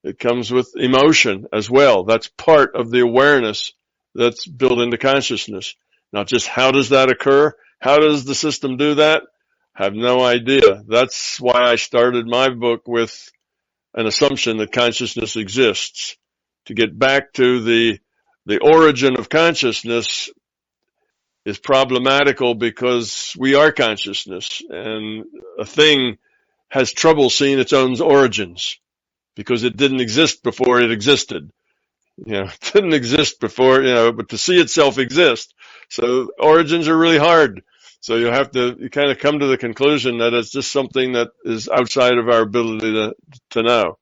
C: It comes with emotion as well. That's part of the awareness that's built into consciousness. Now, just how does that occur? How does the system do that? I have no idea. That's why I started my book with an assumption that consciousness exists. To get back to the origin of consciousness is problematical because we are consciousness, and a thing has trouble seeing its own origins because it didn't exist before it existed. It didn't exist before, but to see itself exist. So origins are really hard. So you kind of come to the conclusion that it's just something that is outside of our ability to know.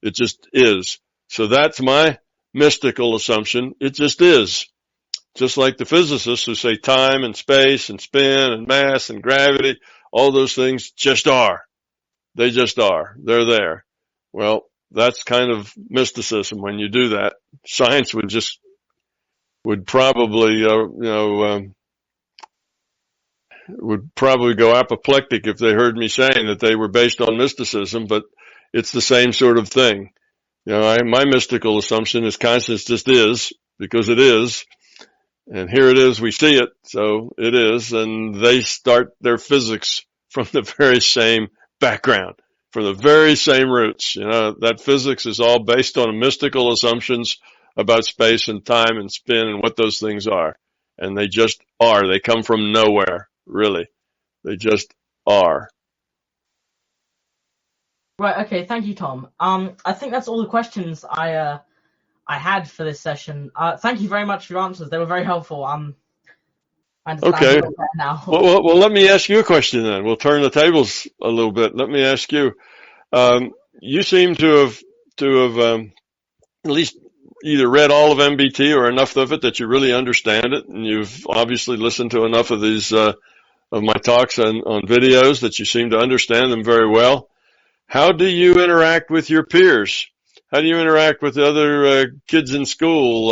C: It just is. So that's my mystical assumption. It just is. Just like the physicists who say time and space and spin and mass and gravity, all those things just are. They just are. They're there. Well, that's kind of mysticism when you do that. Science would probably go apoplectic if they heard me saying that they were based on mysticism, but it's the same sort of thing. My mystical assumption is consciousness just is because it is. And here it is, we see it, so it is, and they start their physics from the very same background, from the very same roots. That physics is all based on mystical assumptions about space and time and spin and what those things are. And they just are. They come from nowhere, really. They just are.
B: Right, okay, thank you, Tom. I think that's all the questions I had for this session. Thank you very much for your answers. They were very helpful. I understand
C: okay.
B: a little better now.
C: Well, let me ask you a question then. We'll turn the tables a little bit. Let me ask you. You seem to have at least either read all of MBT or enough of it that you really understand it, and you've obviously listened to enough of these of my talks on videos that you seem to understand them very well. How do you interact with your peers? How do you interact with the other kids in school,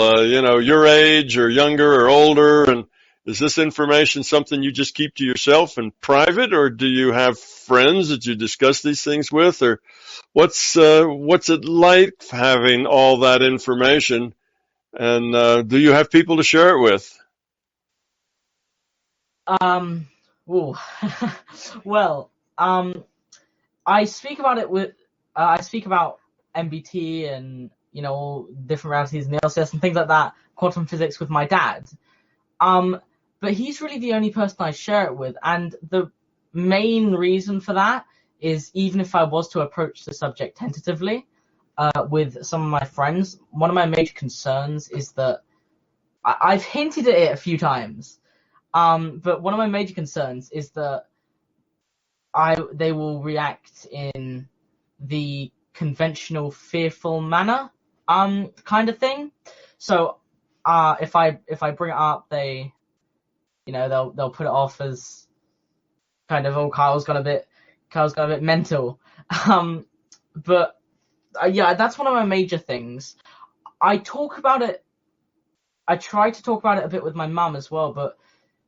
C: your age or younger or older? And is this information something you just keep to yourself in private, or do you have friends that you discuss these things with? Or what's it like having all that information? And do you have people to share it with?
B: Well, I speak about it I speak about MBT and, all different realities and the LCS and things like that, quantum physics with my dad. But he's really the only person I share it with. And the main reason for that is even if I was to approach the subject tentatively, with some of my friends, one of my major concerns is that I've hinted at it a few times. But one of my major concerns is that they will react in the conventional fearful manner, kind of thing. So, if I bring it up, they'll put it off as kind of, Kyle's got a bit mental. But that's one of my major things. I talk about it. I try to talk about it a bit with my mum as well, but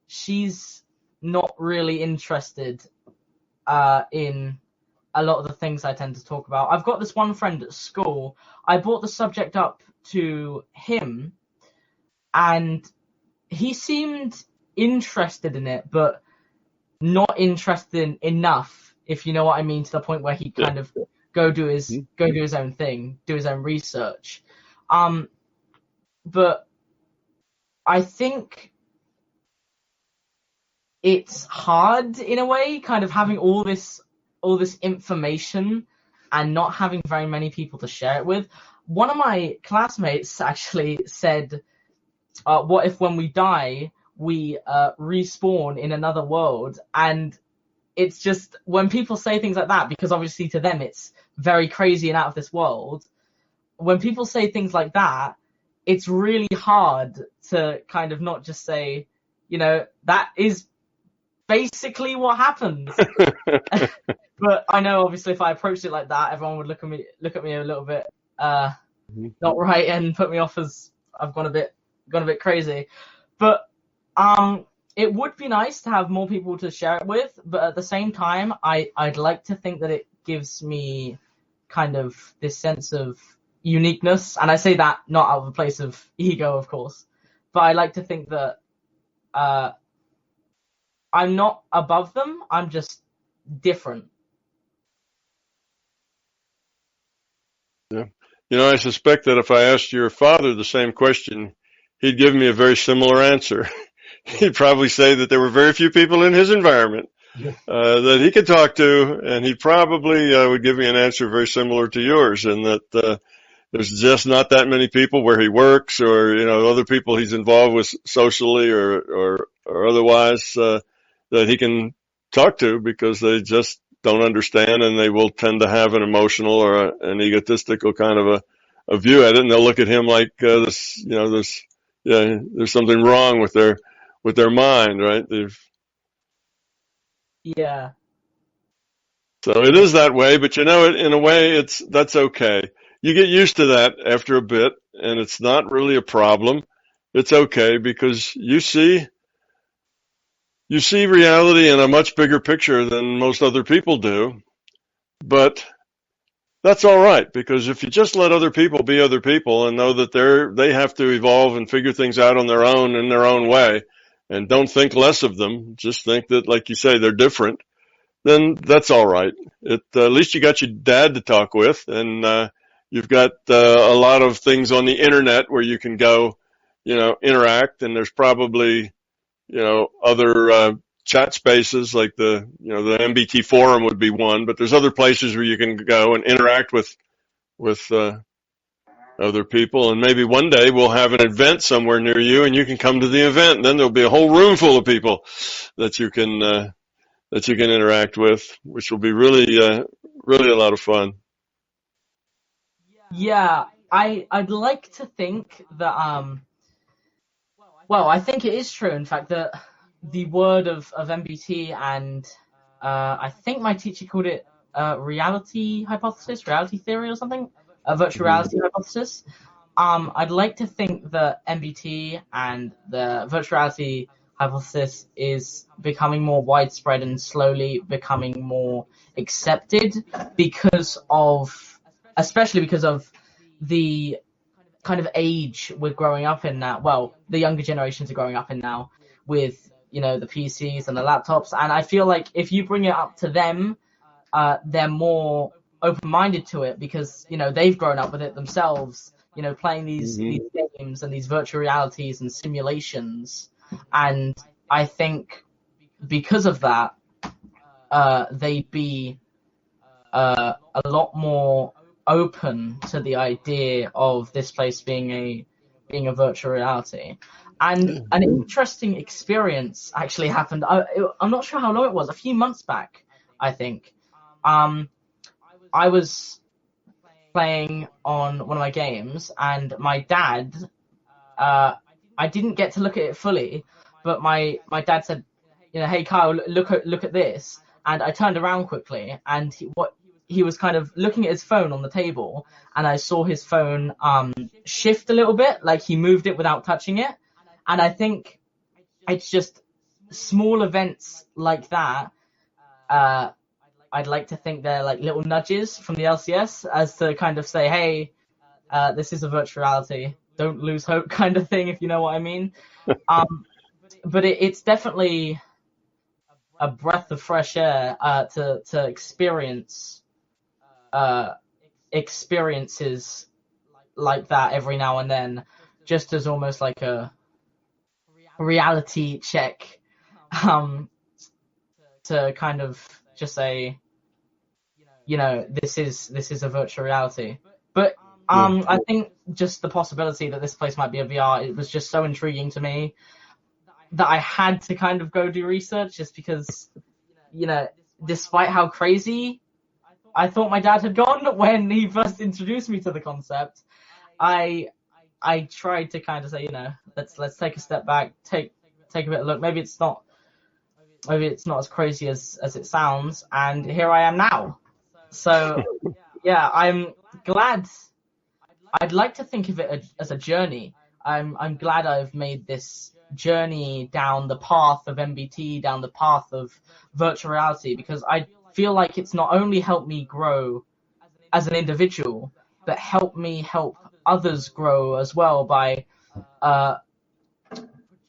B: she's not really interested in a lot of the things I tend to talk about. I've got this one friend at school. I brought the subject up to him, and he seemed interested in it, but not interested enough, if you know what I mean, to the point where he'd kind of go do his own thing, do his own research. But I think it's hard in a way, kind of having all this information and not having very many people to share it with. One of my classmates actually said, what if when we die, we respawn in another world? And it's just, when people say things like that, because obviously to them it's very crazy and out of this world, when people say things like that, it's really hard to kind of not just say, that is basically what happens. But I know obviously if I approached it like that, everyone would look at me a little bit not right and put me off as I've gone a bit crazy. But it would be nice to have more people to share it with, but at the same time, I'd like to think that it gives me kind of this sense of uniqueness, and I say that not out of a place of ego, of course, but I like to think that I'm not above them, I'm just different.
C: Yeah. I suspect that if I asked your father the same question, he'd give me a very similar answer. He'd probably say that there were very few people in his environment that he could talk to, and he probably would give me an answer very similar to yours, and that there's just not that many people where he works, or other people he's involved with socially or otherwise that he can talk to, because they just don't understand, and they will tend to have an emotional or an egotistical kind of a view at it, and they'll look at him like there's something wrong with their mind, right?
B: Yeah.
C: So it is that way, but in a way, that's okay. You get used to that after a bit, and it's not really a problem. It's okay, because you see reality in a much bigger picture than most other people do. But that's all right, because if you just let other people be other people and know that they have to evolve and figure things out on their own in their own way, and don't think less of them, just think that, like you say, they're different, then that's all right. At least you got your dad to talk with, and you've got a lot of things on the internet where you can go, interact, and there's probably, other chat spaces like the MBT forum would be one, but there's other places where you can go and interact with other people, and maybe one day we'll have an event somewhere near you, and you can come to the event, and then there'll be a whole room full of people that you can interact with, which will be really a lot of fun.
B: Yeah, I'd like to think that well, I think it is true, in fact, that the word of MBT, and I think my teacher called it reality theory or something, a virtual reality hypothesis. I'd like to think that MBT and the virtual reality hypothesis is becoming more widespread and slowly becoming more accepted especially because of the kind of age we're growing up in now. Well, the younger generations are growing up in now with, the PCs and the laptops. And I feel like if you bring it up to them, they're more open-minded to it because, they've grown up with it themselves, playing these games and these virtual realities and simulations. And I think because of that, they'd be a lot more open to the idea of this place being a virtual reality. And an interesting experience actually happened. I'm not sure how long it was, a few months back, I think. I was playing on one of my games, and my dad, I didn't get to look at it fully, but my dad said, hey Kyle, look at this. And I turned around quickly, and he was kind of looking at his phone on the table, and I saw his phone shift a little bit, like he moved it without touching it. And I think it's just small events like that. I'd like to think they're like little nudges from the LCS as to kind of say, hey, this is a virtual reality. Don't lose hope kind of thing, if you know what I mean. But it's definitely a breath of fresh air to experience experiences like that every now and then, just as almost like a reality check, to kind of just say, this is a virtual reality. But I think just the possibility that this place might be a VR, it was just so intriguing to me that I had to kind of go do research, just because, despite how crazy I thought my dad had gone when he first introduced me to the concept, I I tried to kind of say, let's take a step back, take a bit of a look. Maybe it's not as crazy as it sounds, and here I am now. So yeah, I'm glad. I'd like to think of it as a journey. I'm glad I've made this journey down the path of MBT, down the path of virtual reality, because I feel like it's not only helped me grow as an individual, but help me help others grow as well by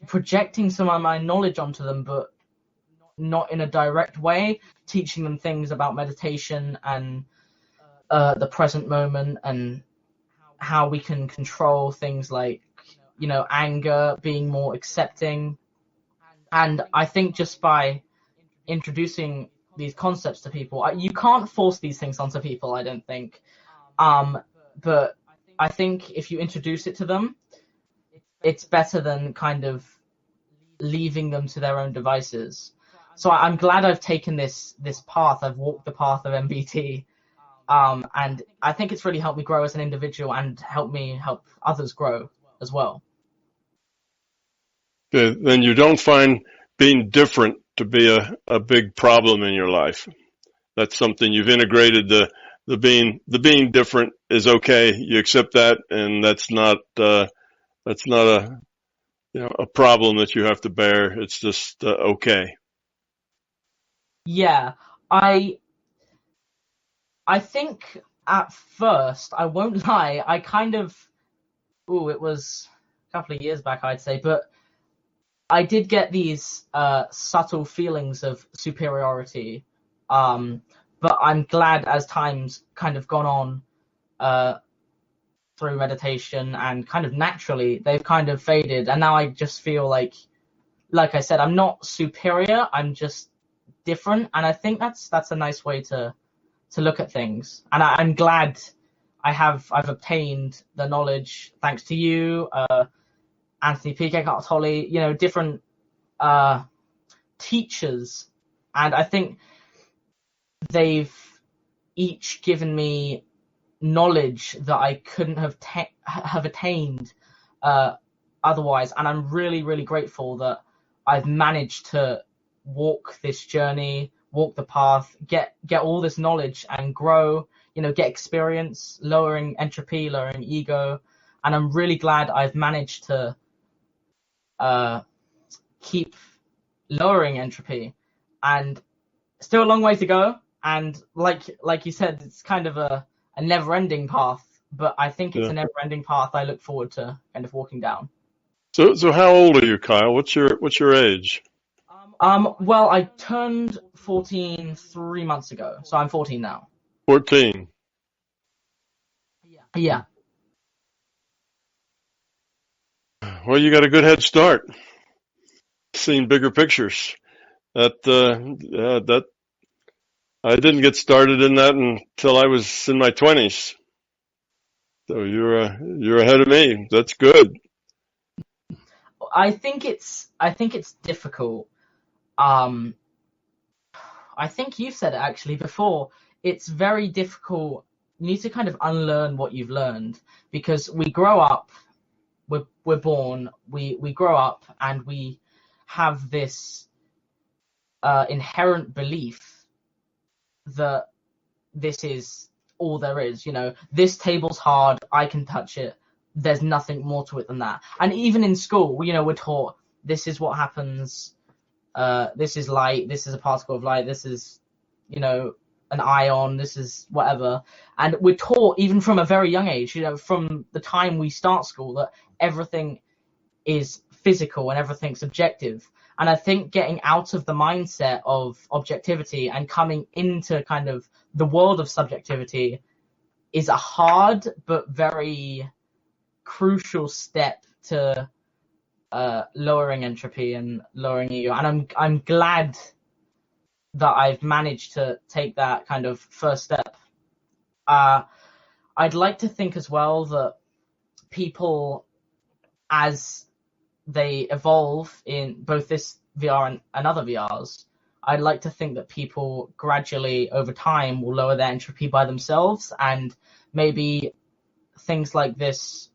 B: projecting some of my knowledge onto them, but not in a direct way, teaching them things about meditation and the present moment, and how we can control things like, anger, being more accepting. And I think just by introducing these concepts to people, you can't force these things onto people, I don't think. But I think if you introduce it to them, it's better than kind of leaving them to their own devices. So I'm glad I've taken this path. I've walked the path of MBT. And I think it's really helped me grow as an individual and help me help others grow as well.
C: Then you don't find being different to be a big problem in your life. That's something you've integrated. The being different is okay. You accept that, and that's not a problem that you have to bear. It's just okay.
B: Yeah, I think at first, I won't lie, I kind of, it was a couple of years back, I'd say, but I did get these subtle feelings of superiority. But I'm glad as time's kind of gone on through meditation and kind of naturally, they've kind of faded. And now I just feel like I said, I'm not superior, I'm just different. And I think that's a nice way to look at things. And I'm glad I've obtained the knowledge thanks to you, Anthony P. Eckhart Tolle, different teachers. And I think they've each given me knowledge that I couldn't have attained otherwise. And I'm really, really grateful that I've managed to walk this journey, walk the path, get all this knowledge and grow, get experience, lowering entropy, lowering ego. And I'm really glad I've managed to keep lowering entropy, and still a long way to go. And like you said, it's kind of a never-ending path, but I think it's a never-ending path I look forward to kind of walking down.
C: So how old are you, Kyle? What's your age?
B: Well, I turned 14 3 months ago, so I'm 14 now.
C: 14.
B: Yeah.
C: Well, you got a good head start. Seen bigger pictures. That I didn't get started in that until I was in my 20s. So you're ahead of me. That's good.
B: I think it's difficult. I think you've said it actually before. It's very difficult. You need to kind of unlearn what you've learned, because we grow up, we're born, we grow up, and we have this inherent belief that this is all there is. This table's hard, I can touch it, there's nothing more to it than that. And even in school, we're taught this is what happens. This is light, this is a particle of light, this is, an ion, this is whatever. And we're taught even from a very young age, from the time we start school, that everything is physical and everything's subjective. And I think getting out of the mindset of objectivity and coming into kind of the world of subjectivity is a hard but very crucial step to lowering entropy and lowering ego. And I'm glad that I've managed to take that kind of first step. I'd like to think as well that people, as they evolve in both this VR and other VRs, I'd like to think that people gradually over time will lower their entropy by themselves, and maybe things like this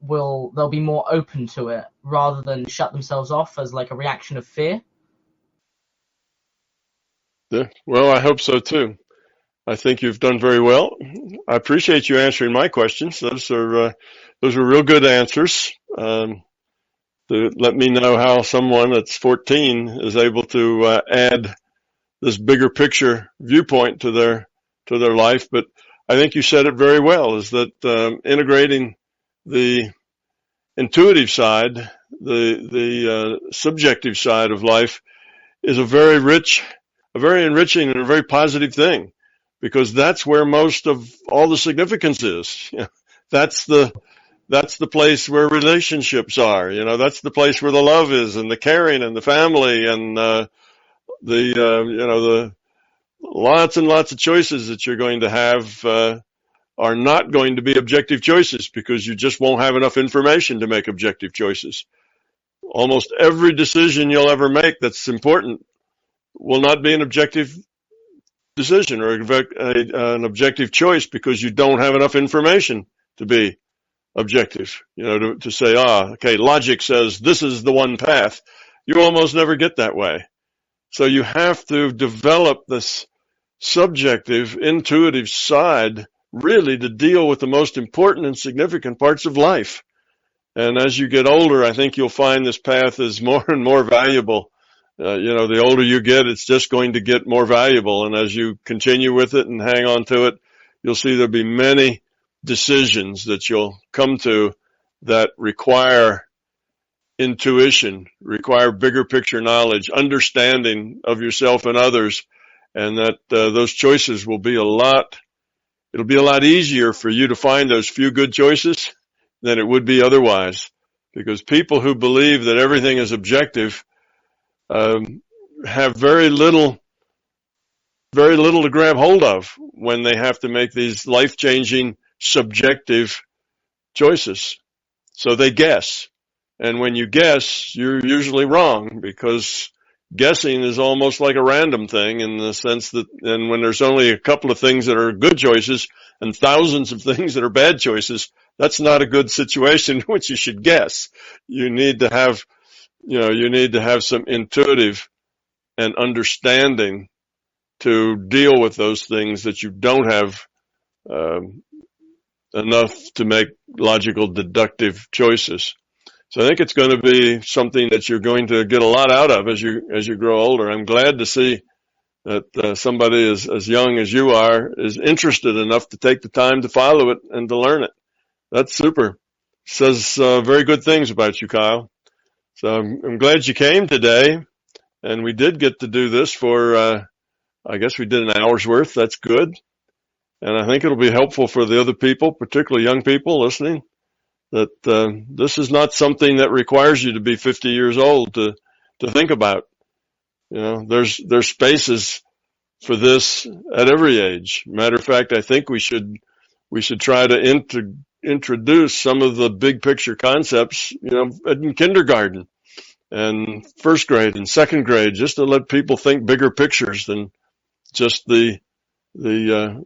B: they'll be more open to it rather than shut themselves off as like a reaction of fear?
C: Yeah, well, I hope so too. I think you've done very well. I appreciate you answering my questions. Those are real good answers. To let me know how someone that's 14 is able to add this bigger picture viewpoint to their life. But I think you said it very well, is that integrating the intuitive side, the subjective side of life is a very enriching and a very positive thing, because that's where most of all the significance is. That's the place where relationships are. That's the place where the love is, and the caring, and the family, and the lots and lots of choices that you're going to have are not going to be objective choices, because you just won't have enough information to make objective choices. Almost every decision you'll ever make that's important will not be an objective decision or an objective choice, because you don't have enough information to be objective, to say, okay, logic says this is the one path. You almost never get that way. So you have to develop this subjective, intuitive side really to deal with the most important and significant parts of life. And as you get older, I think you'll find this path is more and more valuable. The older you get, it's just going to get more valuable. And as you continue with it and hang on to it, you'll see there'll be many decisions that you'll come to that require intuition, require bigger picture knowledge, understanding of yourself and others, and that those choices will be it'll be a lot easier for you to find those few good choices than it would be otherwise. Because people who believe that everything is objective have very little to grab hold of when they have to make these life-changing subjective choices. So they guess. And when you guess, you're usually wrong, because guessing is almost like a random thing, in the sense that, and when there's only a couple of things that are good choices and thousands of things that are bad choices, that's not a good situation in which you should guess. You need to have some intuitive and understanding to deal with those things that you don't have enough to make logical, deductive choices. So I think it's going to be something that you're going to get a lot out of as you grow older. I'm glad to see that somebody as young as you are is interested enough to take the time to follow it and to learn it. That's super. Says very good things about you, Kyle. So I'm glad you came today, and we did get to do this for, I guess we did an hour's worth. That's good. And I think it'll be helpful for the other people, particularly young people listening, that this is not something that requires you to be 50 years old to think about. There's spaces for this at every age. Matter of fact, I think we should try to introduce some of the big picture concepts, in kindergarten and first grade and second grade, just to let people think bigger pictures than just the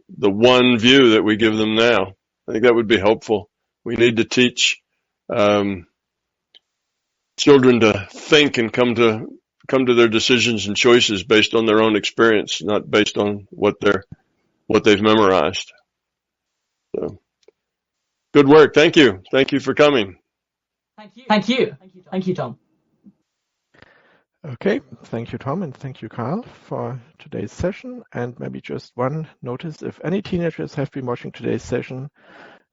C: one view that we give them now. I think that would be helpful. We need to teach children to think and come to their decisions and choices based on their own experience, not based on what they've memorized. So, good work. Thank you. Thank you for coming.
B: Thank you, Tom.
A: Okay, thank you, Tom, and thank you, Carl, for today's session. And maybe just one notice: if any teenagers have been watching today's session,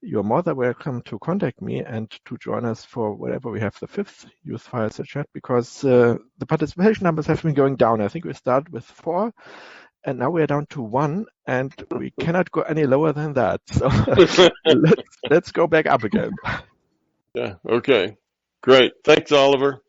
A: you're more than welcome to contact me and to join us for whenever we have the 5th Youth Fireside Chat, because the participation numbers have been going down. I think we started with 4, and now we are down to 1, and we cannot go any lower than that. So let's go back up again.
C: Yeah, okay. Great. Thanks, Oliver.